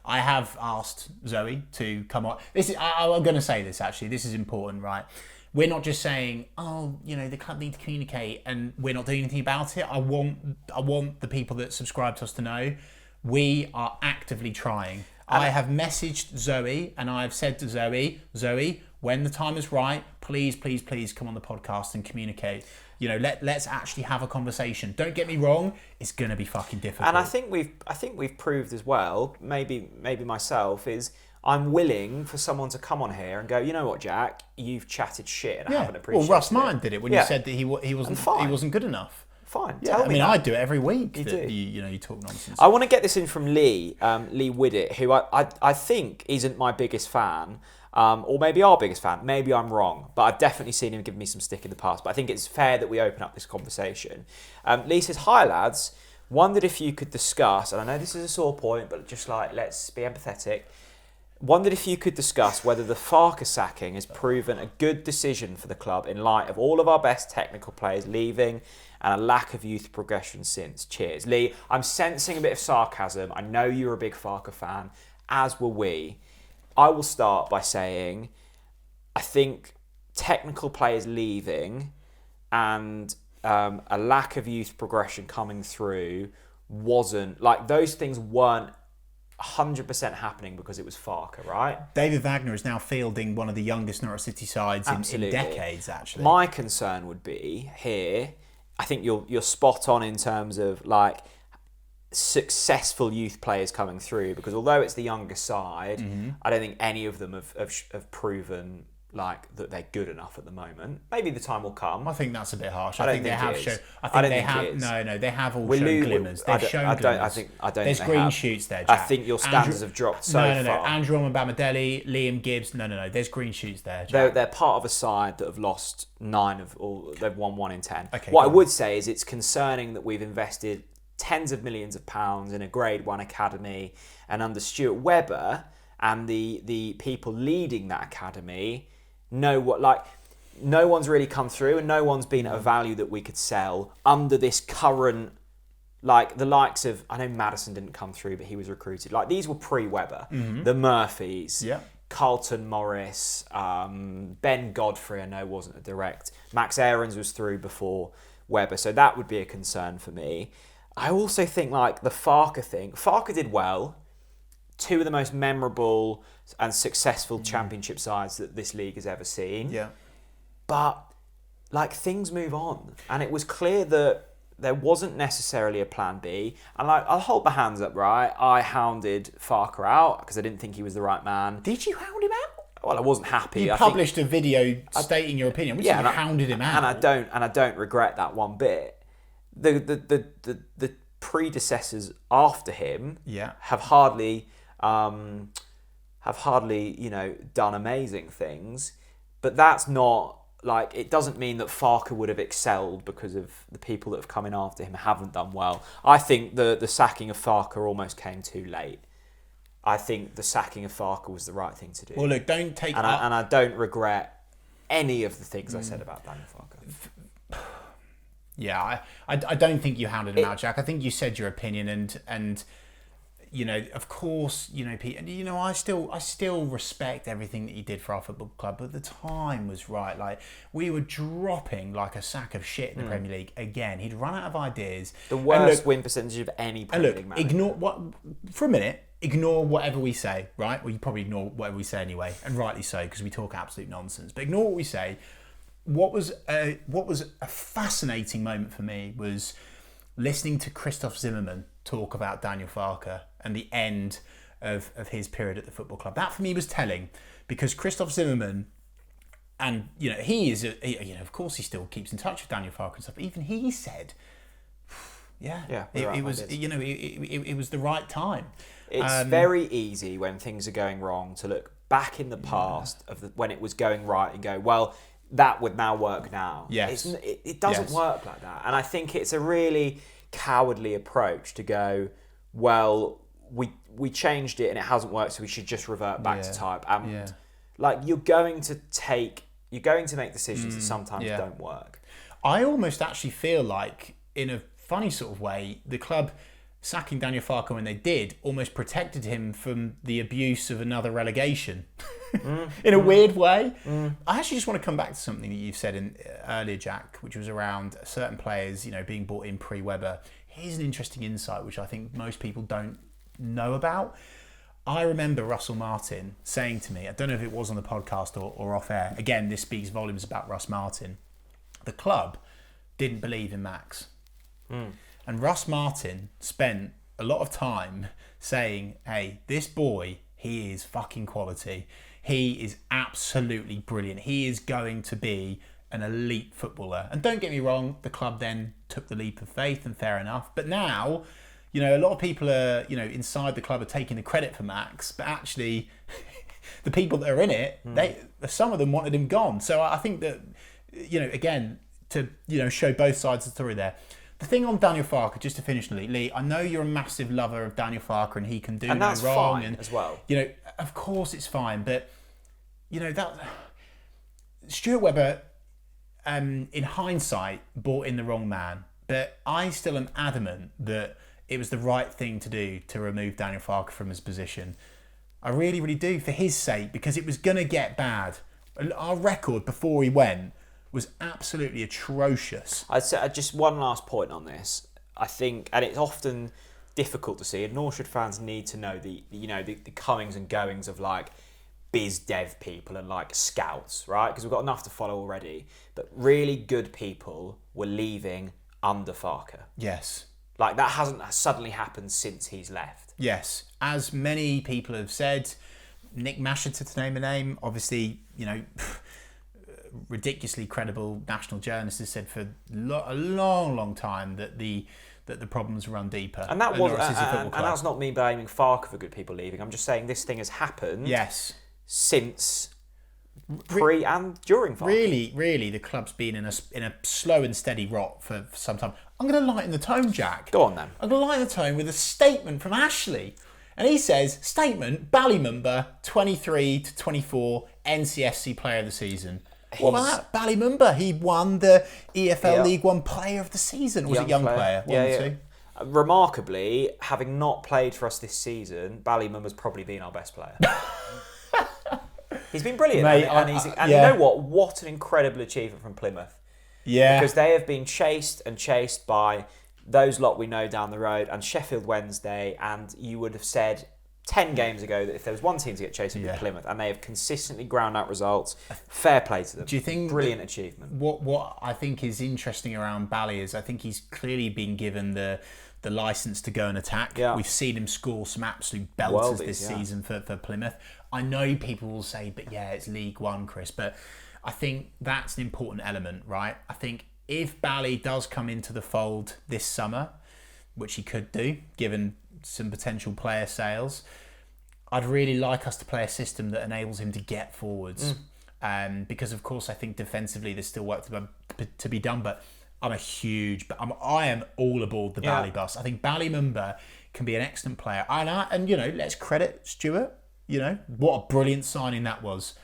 I have asked Zoe to come on. I'm going to say this, actually. This is important, right? We're not just saying, the club need to communicate and we're not doing anything about it. I want the people that subscribe to us to know we are actively trying. I have messaged Zoe and I've said to Zoe, when the time is right, please come on the podcast and communicate. Let's actually have a conversation. Don't get me wrong, it's gonna be fucking difficult. And I think we've proved as well, maybe myself, is I'm willing for someone to come on here and go, you know what, Jack, you've chatted shit and I haven't appreciated it. Well, Russ Martin did it when you said that he wasn't good enough. Fine. Yeah, I do it every week. You talk nonsense. I want to get this in from Lee Widdett, who I think isn't my biggest fan, or maybe our biggest fan. Maybe I'm wrong, but I've definitely seen him give me some stick in the past. But I think it's fair that we open up this conversation. Lee says, "Hi lads, wondered if you could discuss," and I know this is a sore point, but just let's be empathetic. Wondered if you could discuss whether the Farke sacking has proven a good decision for the club in light of all of our best technical players leaving and a lack of youth progression since. Cheers. Lee, I'm sensing a bit of sarcasm. I know you're a big Farke fan, as were we. I will start by saying I think technical players leaving and a lack of youth progression coming through those things weren't 100% happening because it was Farke, right? David Wagner is now fielding one of the youngest Norwich City sides in decades, actually. My concern would be here, I think you're spot on in terms of successful youth players coming through, because although it's the youngest side, I don't think any of them have proven that they're good enough at the moment. Maybe the time will come. I think that's a bit harsh. I think they have shown. They have all shown glimmers. They've shown glimmers. I don't. There's green shoots there, Jack. I think your standards have dropped so far. No. Andrew Mbamadelli, Liam Gibbs. No. There's green shoots there, Jack. They're part of a side that have lost 9 of all. They've won 1 in 10. Okay, what I would say is it's concerning that we've invested tens of millions of pounds in a Grade 1 academy, and under Stuart Webber and the people leading that academy. No one's really come through, and no one's been at a value that we could sell under this current, the likes of, I know Maddison didn't come through, but he was recruited. These were pre-Webber. The Murphys, Carlton Morris, Ben Godfrey, I know wasn't a direct. Max Aarons was through before Webber, so that would be a concern for me. I also think the Farke thing, Farke did well. 2 of the most memorable and successful championship sides that this league has ever seen. Yeah. But things move on, and it was clear that there wasn't necessarily a plan B. And I'll hold my hands up, right? I hounded Farke out because I didn't think he was the right man. Did you hound him out? Well, I wasn't happy. You published a video stating your opinion. Which you hounded him out. And I don't regret that one bit. The predecessors after him have hardly done amazing things, but that's not like, it doesn't mean that Farke would have excelled because of the people that have come in after him haven't done well. I think the sacking of Farke almost came too late. I think the sacking of Farke was the right thing to do. Well, look, don't take... And I don't regret any of the things I said about Daniel Farke. Yeah, I don't think you hounded him out, Jack. I think you said your opinion, and you know, of course, you know, Pete, and you know, I still respect everything that he did for our football club, but the time was right. Like, we were dropping like a sack of shit in the Premier League again. He'd run out of ideas. The worst win percentage of any Premier League manager. Ignore whatever we say, right? Well, you probably ignore whatever we say anyway, and rightly so, because we talk absolute nonsense. But ignore what we say. What was a fascinating moment for me was listening to Christoph Zimmermann talk about Daniel Farke and the end of his period at the football club. That for me was telling, because Christoph Zimmermann, and you know, of course he still keeps in touch with Daniel Farke and stuff. Even he said, it was, you know, it was the right time. It's very easy when things are going wrong to look back in the past when it was going right and go, well, that would now work now. Yes. It doesn't work like that. And I think it's a really cowardly approach to go, well, we changed it and it hasn't worked, so we should just revert back to type. And like, you're going to make decisions that sometimes don't work. I almost actually feel like, in a funny sort of way, the club sacking Daniel Farke when they did almost protected him from the abuse of another relegation. In a weird way. I actually just want to come back to something that you've said earlier, Jack, which was around certain players, you know, being brought in pre-Webber. Here's an interesting insight which I think most people don't know about. I remember Russell Martin saying to me, I don't know if it was on the podcast or off air, again, this speaks volumes about Russ Martin, the club didn't believe in Max. And Russ Martin spent a lot of time saying, hey, this boy, he is fucking quality. He is absolutely brilliant. He is going to be an elite footballer. And don't get me wrong, the club then took the leap of faith, and fair enough. But now, you know, a lot of people are, you know, inside the club are taking the credit for Max, but actually the people that are in it, some of them wanted him gone. So I think that, you know, again, to, you know, show both sides of the story there. The thing on Daniel Farke, just to finish, Lee, I know you're a massive lover of Daniel Farke and he can do no wrong. And that's fine as well. You know, of course it's fine, but, you know, that Stuart Webber, in hindsight, brought in the wrong man. But I still am adamant that it was the right thing to do to remove Daniel Farke from his position. I really, really do, for his sake, because it was going to get bad. Our record before he went was absolutely atrocious. I'd say just one last point on this. I think, and it's often difficult to see, and Norwich fans need to know the comings and goings of like biz dev people and like scouts, right? Because we've got enough to follow already. But really good people were leaving under Farke. Yes. Like, that hasn't suddenly happened since he's left. Yes. As many people have said, Nick Masheter, to name a name, obviously, you know, ridiculously credible national journalist, has said for a long time that the problems run deeper. And that was, and that's not me blaming Farke for good people leaving. I'm just saying this thing has happened. Yes. Since pre and during Farke. Really, the club's been in a slow and steady rot for some time. I'm going to lighten the tone, Jack. Go on then. I'm going to lighten the tone with a statement from Ashley. And he says, statement, Ballymumba, 23 to 24, NCFC Player of the Season. What about that? Ballymumba, he won the EFL League One Player of the Season. Or was it Young Player? One or two. Remarkably, having not played for us this season, Ballymumba's probably been our best player. He's been brilliant. Mate, and you know what? What an incredible achievement from Plymouth. Yeah. Because they have been chased by those lot we know down the road and Sheffield Wednesday, and you would have said 10 games ago that if there was one team to get chased, it would be Plymouth, and they have consistently ground out results. Fair play to them. Do you think brilliant achievement? What I think is interesting around Bally is I think he's clearly been given the licence to go and attack. Yeah. We've seen him score some absolute belters this season for Plymouth. I know people will say, but yeah, it's League One, Chris, but I think that's an important element, right? I think if Bally does come into the fold this summer, which he could do, given some potential player sales, I'd really like us to play a system that enables him to get forwards. because of course I think defensively there's still work to be done. But I am all aboard the Bally bus. I think Bally Mumba can be an excellent player, and let's credit Stuart. What a brilliant signing that was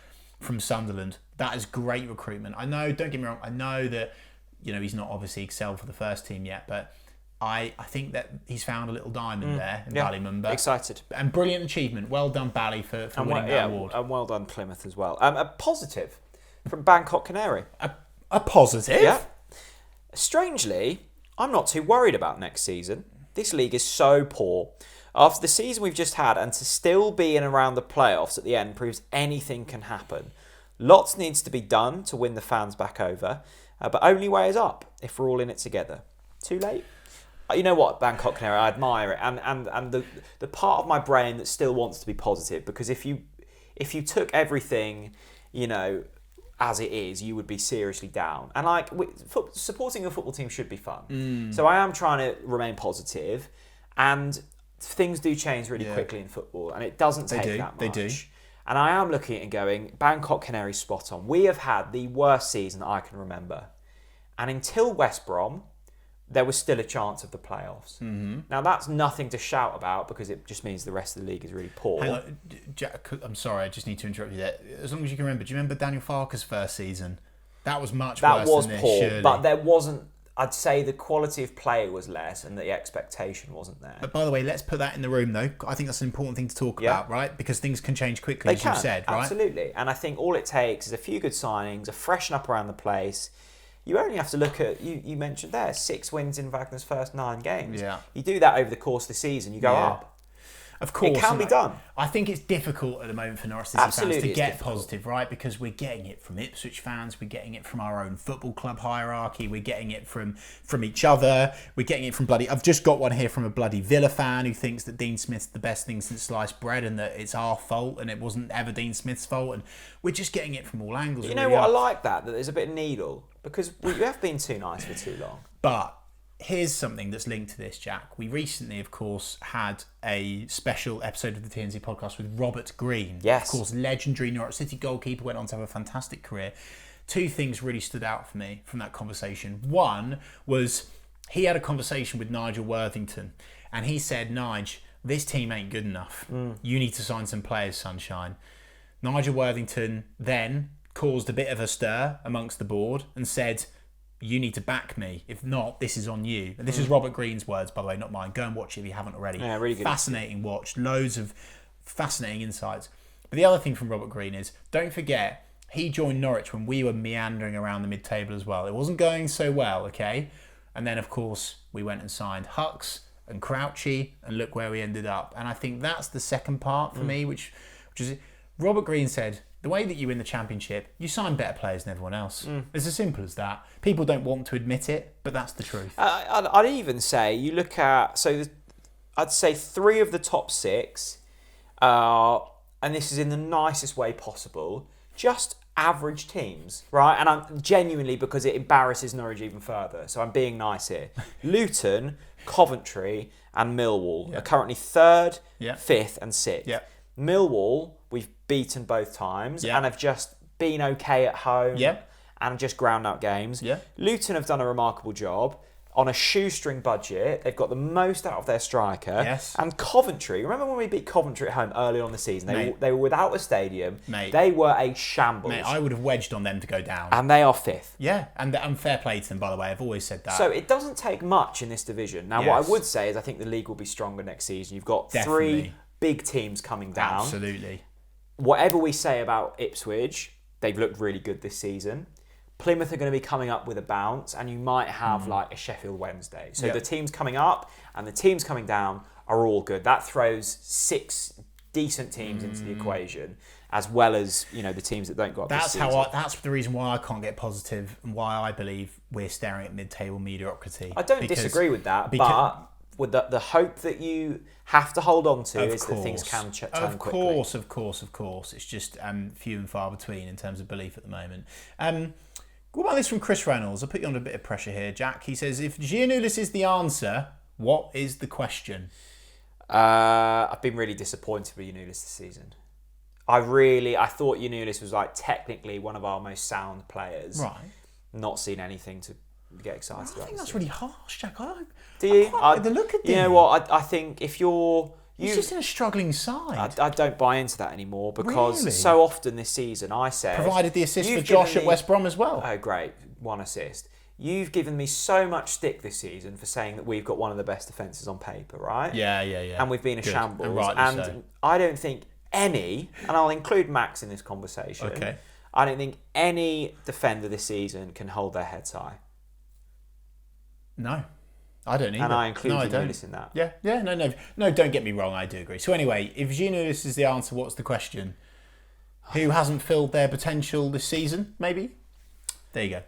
from Sunderland. That is great recruitment. I know, don't get me wrong, I know that he's not obviously excelled for the first team yet, but I think that he's found a little diamond there in Bally Mumba. Excited. And brilliant achievement. Well done, Bally, for winning that award. And well done, Plymouth, as well. A positive from Bangkok Canary. A positive? Yeah. Strangely, I'm not too worried about next season. This league is so poor. After the season we've just had, and to still be in around the playoffs at the end proves anything can happen. Lots needs to be done to win the fans back over, but only way is up if we're all in it together. Too late? You know what, Bangkok Canary, I admire it, and the part of my brain that still wants to be positive, because if you took everything, as it is, you would be seriously down. And supporting a football team should be fun. So I am trying to remain positive, and things do change really quickly in football, and it doesn't take that much. They do. And I am looking at it and going, Bangkok Canary spot on. We have had the worst season I can remember. And until West Brom, there was still a chance of the playoffs. Mm-hmm. Now, that's nothing to shout about because it just means the rest of the league is really poor. Hang on, Jack, I'm sorry, I just need to interrupt you there. As long as you can remember, do you remember Daniel Farke's first season? That was much worse than this, poor, surely. But there wasn't... I'd say the quality of play was less and the expectation wasn't there. But by the way, let's put that in the room, though. I think that's an important thing to talk about, right? Because things can change quickly, as you said, right? Absolutely. And I think all it takes is a few good signings, a freshen up around the place. You only have to look at, you mentioned there, 6 wins in Wagner's first 9 games. Yeah. You do that over the course of the season, you go up. Of course. It can be done. I think it's difficult at the moment for Norwich City fans to get positive, right? Because we're getting it from Ipswich fans, we're getting it from our own football club hierarchy, we're getting it from each other, we're getting it from I've just got one here from a bloody Villa fan who thinks that Dean Smith's the best thing since sliced bread and that it's our fault and it wasn't ever Dean Smith's fault, and we're just getting it from all angles. You know what? I like that there's a bit of needle, because we have been too nice for too long. But here's something that's linked to this, Jack. We recently, of course, had a special episode of the TNC Podcast with Robert Green. Yes. Of course, legendary Norwich City goalkeeper, went on to have a fantastic career. 2 things really stood out for me from that conversation. One was he had a conversation with Nigel Worthington, and he said, Nige, this team ain't good enough. You need to sign some players, Sunshine. Nigel Worthington then caused a bit of a stir amongst the board and said, you need to back me. If not, this is on you. And this is Robert Green's words, by the way, not mine. Go and watch it if you haven't already. Yeah, really good. Fascinating watch. Loads of fascinating insights. But the other thing from Robert Green is, don't forget, he joined Norwich when we were meandering around the mid-table as well. It wasn't going so well, okay? And then, of course, we went and signed Hucks and Crouchy, and look where we ended up. And I think that's the second part for me, which is... Robert Green said, the way that you win the Championship, you sign better players than everyone else. It's as simple as that. People don't want to admit it, but that's the truth. I'd even say, you look at... I'd say 3 of the top 6 are, and this is in the nicest way possible, just average teams, right? And I'm genuinely, because it embarrasses Norwich even further, so I'm being nice here. Luton, Coventry and Millwall are currently 3rd, 5th and 6th. Millwall, we've beaten both times and have just been okay at home and just ground out games. Luton have done a remarkable job on a shoestring budget. They've got the most out of their striker. And Coventry, remember when we beat Coventry at home early on the season? They were without a stadium. They were a shambles. I would have wedged on them to go down. And they are 5th. Yeah, and fair play to them, by the way. I've always said that. So it doesn't take much in this division. Now, what I would say is I think the league will be stronger next season. You've got 3 big teams coming down. Absolutely. Whatever we say about Ipswich, they've looked really good this season. Plymouth are going to be coming up with a bounce, and you might have like a Sheffield Wednesday. So the teams coming up and the teams coming down are all good. That throws 6 decent teams into the equation, as well as the teams that don't go up. That's the reason why I can't get positive, and why I believe we're staring at mid-table mediocrity. I don't disagree with that, but with the hope that you have to hold on to is that things can turn quickly. Of course. It's just few and far between in terms of belief at the moment. What about this from Chris Reynolds? I'll put you under a bit of pressure here, Jack. He says, if Giannoulis is the answer, what is the question? I've been really disappointed with Giannoulis this season. I thought Yanulis was like technically one of our most sound players. Right. Not seen anything to get excited about. I think that's really harsh, Jack. Do you? I quite like the look at You know what? I think if he's just in a struggling side. I don't buy into that anymore because Really? so often this season I said... Provided the assist for Josh at West Brom as well. Oh, great. 1 assist. You've given me so much stick this season for saying that we've got one of the best defences on paper, right? Yeah. And we've been a shambles. And rightly so. I don't think any, and I'll include Max in this conversation, Okay. I don't think any defender this season can hold their heads high. No. I don't either. And I include Giannoulis in that. Yeah, no, don't get me wrong, I do agree. So anyway, if Giannoulis is the answer, what's the question? Who hasn't filled their potential this season, maybe? There you go.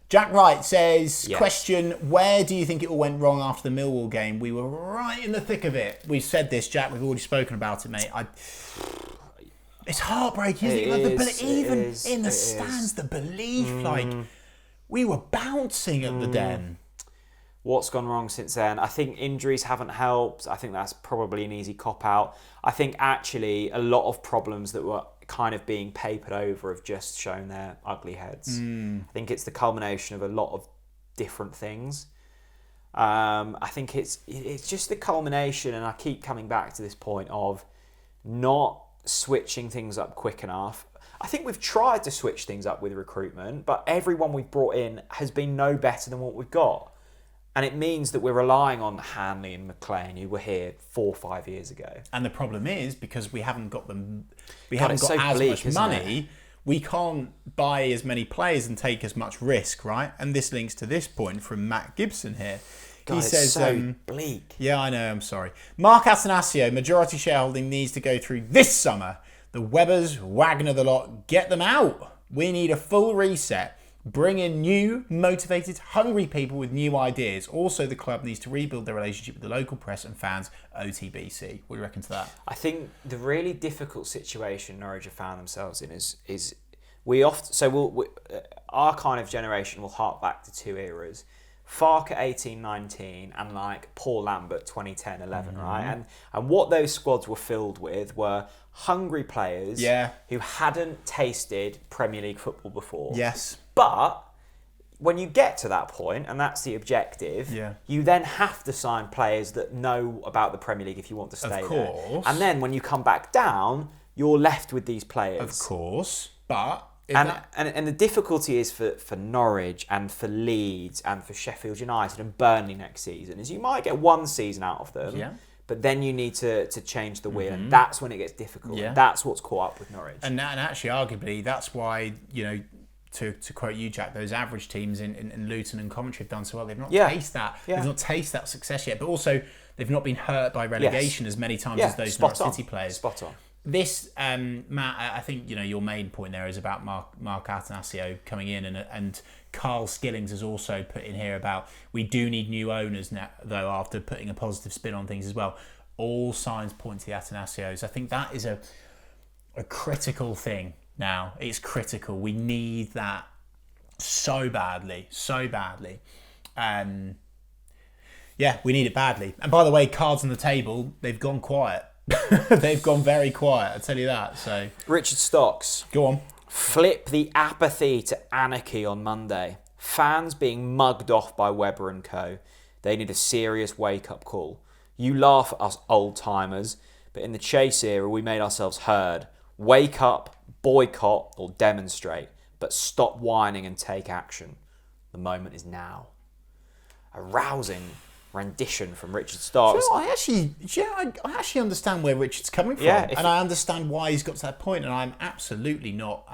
Jack Wright says, yes. Question, where do you think it all went wrong after the Millwall game? We were right in the thick of it. We've said this, Jack, we've already spoken about it, mate. It's heartbreaking, isn't it? Even in the stands, the belief, we were bouncing at the Den. What's gone wrong since then? I think injuries haven't helped. I think that's probably an easy cop-out. I think actually a lot of problems that were kind of being papered over have just shown their ugly heads. I think it's the culmination of a lot of different things. I think it's just the culmination, and I keep coming back to this point of not switching things up quick enough. I think we've tried to switch things up with recruitment, but everyone we've brought in has been no better than what we've got. And it means that we're relying on Hanley and McLean, who were here 4 or 5 years ago. And the problem is, because we haven't got them, as much money, we can't buy as many players and take as much risk, right? And this links to this point from Matt Gibson here. God, he says, so bleak. Yeah, I know, I'm sorry. Mark Atanasio, majority shareholding needs to go through this summer. The Webbers, Wagner, the lot, get them out. We need a full reset. Bring in new, motivated, hungry people with new ideas. Also, the club needs to rebuild their relationship with the local press and fans, OTBC. What do you reckon to that? I think the really difficult situation Norwich have found themselves in is our kind of generation will hark back to 2 eras. Farke 18-19 and like Paul Lambert 2010-11, right? And what those squads were filled with were hungry players who hadn't tasted Premier League football before. Yes. But when you get to that point, and that's the objective, you then have to sign players that know about the Premier League if you want to stay there. And then when you come back down, you're left with these players. Of course, but... And the difficulty is for Norwich and for Leeds and for Sheffield United and Burnley next season is you might get 1 season out of them, but then you need to change the wheel, and that's when it gets difficult. Yeah. That's what's caught up with Norwich. And actually, arguably, that's why, to quote you, Jack, those average teams in Luton and Coventry have done so well. They've not tasted that. They've not tasted that success yet, but also they've not been hurt by relegation as many times as those Norwich City players. Spot on. This, Matt, I think your main point there is about Mark Atanasio coming in, and Carl Skillings has also put in here about we do need new owners now, though, after putting a positive spin on things as well. All signs point to the Atanasios. I think that is a critical thing now. It's critical. We need that so badly. We need it badly. And by the way, cards on the table, they've gone quiet. They've gone very quiet, I'll tell you that. So Richard Stocks. Go on. Flip the apathy to anarchy on Monday. Fans being mugged off by Webber and co. They need a serious wake-up call. You laugh at us old-timers, but in the Chase era, we made ourselves heard. Wake up, boycott, or demonstrate, but stop whining and take action. The moment is now. A rousing rendition from Richard Stocks. I actually understand where Richard's coming from, and I understand why he's got to that point, and I'm absolutely not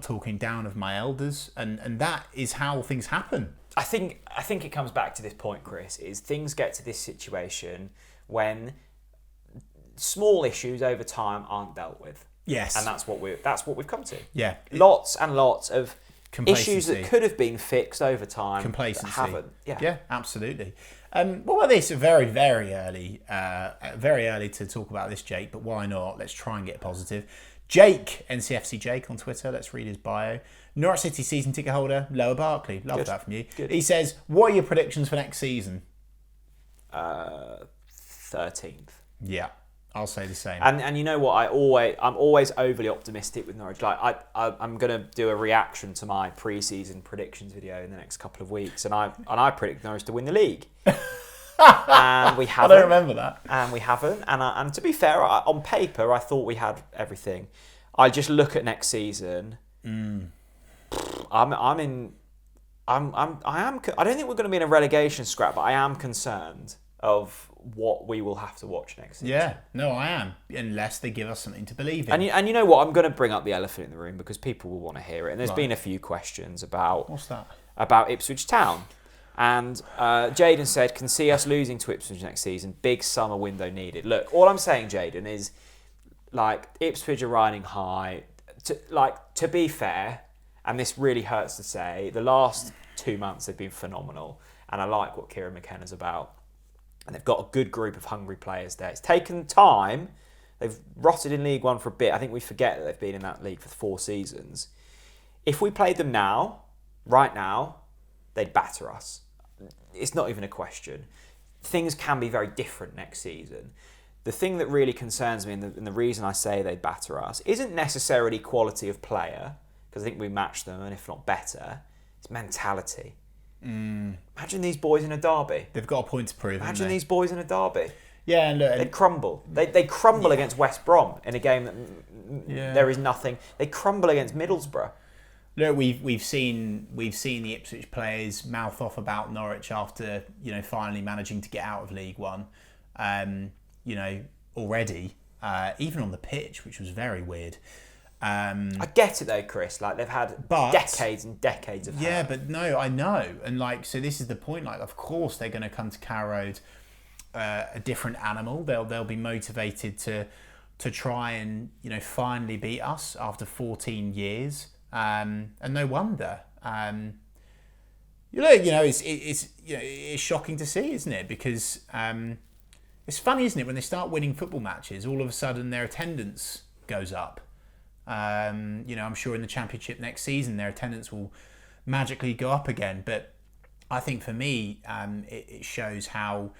talking down of my elders, and that is how things happen. I think it comes back to this point, Chris, is things get to this situation when small issues over time aren't dealt with. Yes. And that's what we've come to. Yeah. Lots and lots of issues that could have been fixed over time. Complacency. That haven't. Yeah, absolutely. What about this? Very, very early to talk about this, Jake, but why not? Let's try and get positive. Jake, NCFC Jake on Twitter. Let's read his bio. Norwich City season ticket holder, Lower Barclay. Love that from you. Good. He says, what are your predictions for next season? 13th. Yeah. I'll say the same. And you know what? I'm always overly optimistic with Norwich. Like I'm gonna do a reaction to my pre-season predictions video in the next couple of weeks, and I predict Norwich to win the league. And we haven't. I don't remember that. And we haven't. And to be fair, on paper, I thought we had everything. I just look at next season. I don't think we're going to be in a relegation scrap, but I am concerned of what we will have to watch next season. Yeah, no, I am. Unless they give us something to believe in. And you know what? I'm going to bring up the elephant in the room because people will want to hear it. And there's been a few questions about... What's that? About Ipswich Town. And Jaden said, can see us losing to Ipswich next season. Big summer window needed. Look, all I'm saying, Jaden, is like Ipswich are riding high. To be fair, and this really hurts to say, the last 2 months they've been phenomenal. And I like what Kieran McKenna's about. And they've got a good group of hungry players there. It's taken time. They've rotted in League One for a bit. I think we forget that they've been in that league for 4 seasons. If we played them now, right now, they'd batter us. It's not even a question. Things can be very different next season. The thing that really concerns me, and the reason I say they'd batter us, isn't necessarily quality of player, because I think we match them, and if not better, it's mentality. Imagine these boys in a derby. They've got a point to prove. Imagine these boys in a derby. Yeah, and they'd crumble. They crumble against West Brom in a game that there is nothing. They crumble against Middlesbrough. Look, we've seen the Ipswich players mouth off about Norwich after finally managing to get out of League One. Already, even on the pitch, which was very weird. I get it though, Chris. Like they've had decades and decades of. Yeah, but no, I know, and so this is the point. Like, of course, they're going to come to Carrow Road a different animal. They'll be motivated to try and finally beat us after 14 years. And no wonder. It's shocking to see, isn't it? Because it's funny, isn't it, when they start winning football matches, all of a sudden their attendance goes up. I'm sure in the Championship next season their attendance will magically go up again. But I think for me, it shows how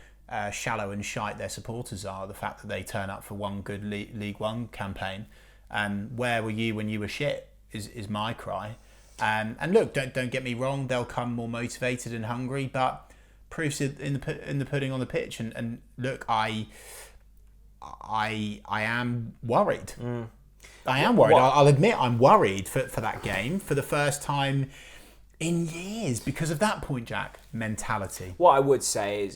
shallow and shite their supporters are. The fact that they turn up for one good League One campaign. Where were you when you were shit? Is my cry. And look, don't get me wrong, they'll come more motivated and hungry, but proof's in the pudding on the pitch. And look, I am worried. I am worried. I'll admit I'm worried for that game for the first time in years because of that point, Jack. Mentality. What I would say is,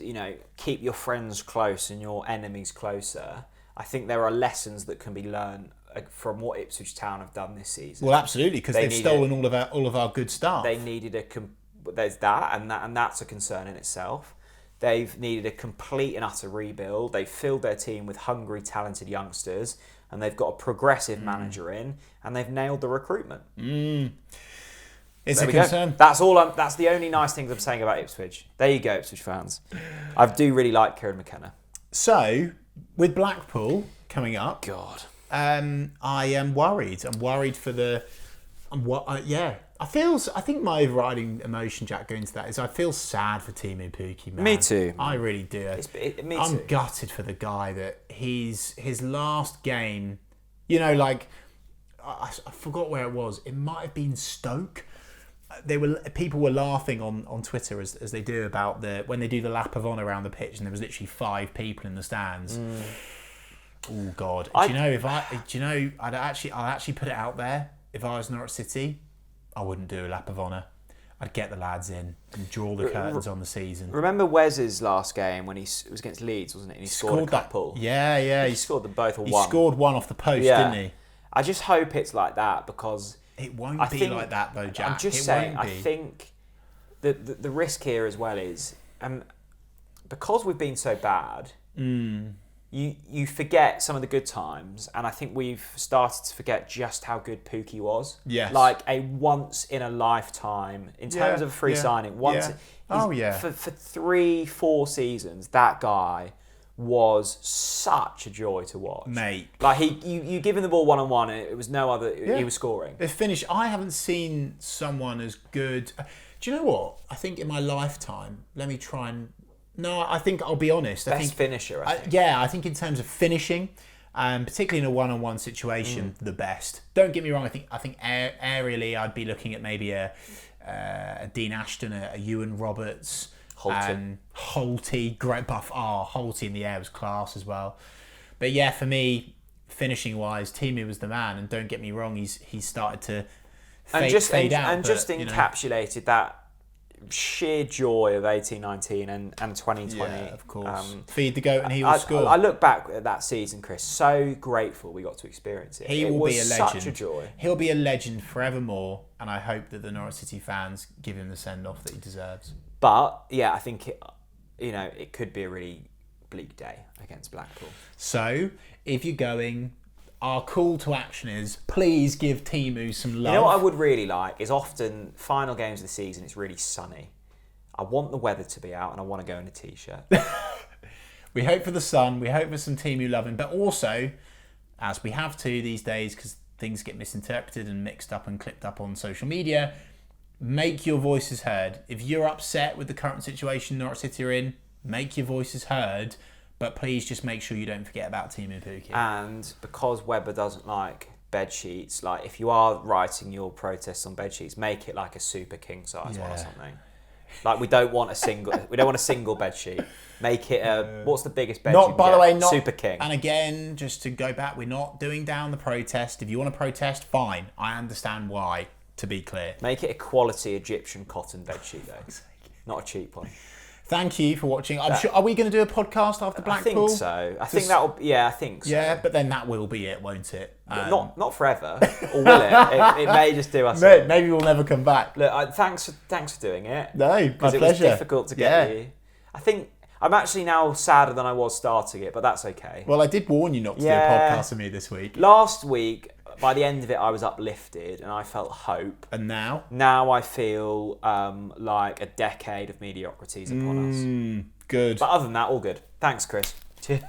keep your friends close and your enemies closer. I think there are lessons that can be learned from what Ipswich Town have done this season. Well, absolutely, because they've stolen all of our good stuff. They needed there's that, and that's a concern in itself. They've needed a complete and utter rebuild. They've filled their team with hungry, talented youngsters, and they've got a progressive manager in, and they've nailed the recruitment. It's a concern. That's the only nice things I'm saying about Ipswich. There you go, Ipswich fans. I do really like Kieran McKenna. So, with Blackpool coming up, God. I am worried. I'm worried for the. I think my overriding emotion, Jack, going into that is I feel sad for Timu Pukki, man. Me too. I really do. Me I'm too. gutted for the guy that his last game. I forgot where it was. It might have been Stoke. People were laughing on Twitter as they do about when they do the lap of honour around the pitch, and there was literally 5 people in the stands. Oh God! I'll actually put it out there. If I was Norwich City, I wouldn't do a lap of honour. I'd get the lads in and draw the curtains on the season. Remember Wes's last game when it was against Leeds, wasn't it? And he scored a couple. Yeah. He scored them both or one. He scored one off the post, didn't he? I just hope it's like that because it won't be like that though, Jack. I'm just saying. I think the risk here as well is because we've been so bad. You forget some of the good times, and I think we've started to forget just how good Pukki was. Yes. Like a once in a lifetime in terms of a free signing. For 3-4 seasons, that guy was such a joy to watch. Mate. Like you give him the ball 1-on-1, and it was no other. He was scoring. The finish. I haven't seen someone as good. Do you know what? I think in my lifetime, let me try and No, I think I'll be honest. Best finisher, I think. I think in terms of finishing, particularly in a one-on-one situation, the best. Don't get me wrong. I think aerially, I'd be looking at maybe a Dean Ashton, a Ewan Roberts, Holty, great buff. Holty in the air was class as well. But yeah, for me, finishing wise, Timu was the man. And don't get me wrong, he's started to fade out. And just encapsulated that sheer joy of 18-19 and 2020. Yeah, of course. Feed the goat and he will score. I look back at that season, Chris, so grateful we got to experience it. He will be a legend. Such a joy. He'll be a legend forevermore, and I hope that the Norwich City fans give him the send-off that he deserves. But, yeah, I think it could be a really bleak day against Blackpool. So, if you're going, our call to action is please give Timu some love. You know what I would really like is often final games of the season, it's really sunny. I want the weather to be out and I want to go in a t-shirt. We hope for the sun, we hope for some Timu loving, but also, as we have to these days because things get misinterpreted and mixed up and clipped up on social media, make your voices heard. If you're upset with the current situation Norwich City are in, make your voices heard. But please just make sure you don't forget about Timu Pukki. And because Webber doesn't like bed sheets, like if you are writing your protests on bed sheets, make it like a super king size one or something. Like we don't want a single bed sheet. Make it a what's the biggest bed sheet? By the way, not super king. And again, just to go back, we're not doing down the protest. If you want to protest, fine. I understand why. To be clear, make it a quality Egyptian cotton bed sheet though, not a cheap one. Thank you for watching. I'm sure. Are we going to do a podcast after Blackpool? I think so. I think so. Yeah, but then that will be it, won't it? Not forever, or will it? It may just do us. Maybe we'll never come back. Look, thanks for doing it. No, my pleasure. It was difficult to get you. I think I'm actually now sadder than I was starting it, but that's okay. Well, I did warn you not to do a podcast with me this week. Last week, by the end of it, I was uplifted and I felt hope. And now? Now I feel like a decade of mediocrity is upon us. Good. But other than that, all good. Thanks, Chris. Cheers.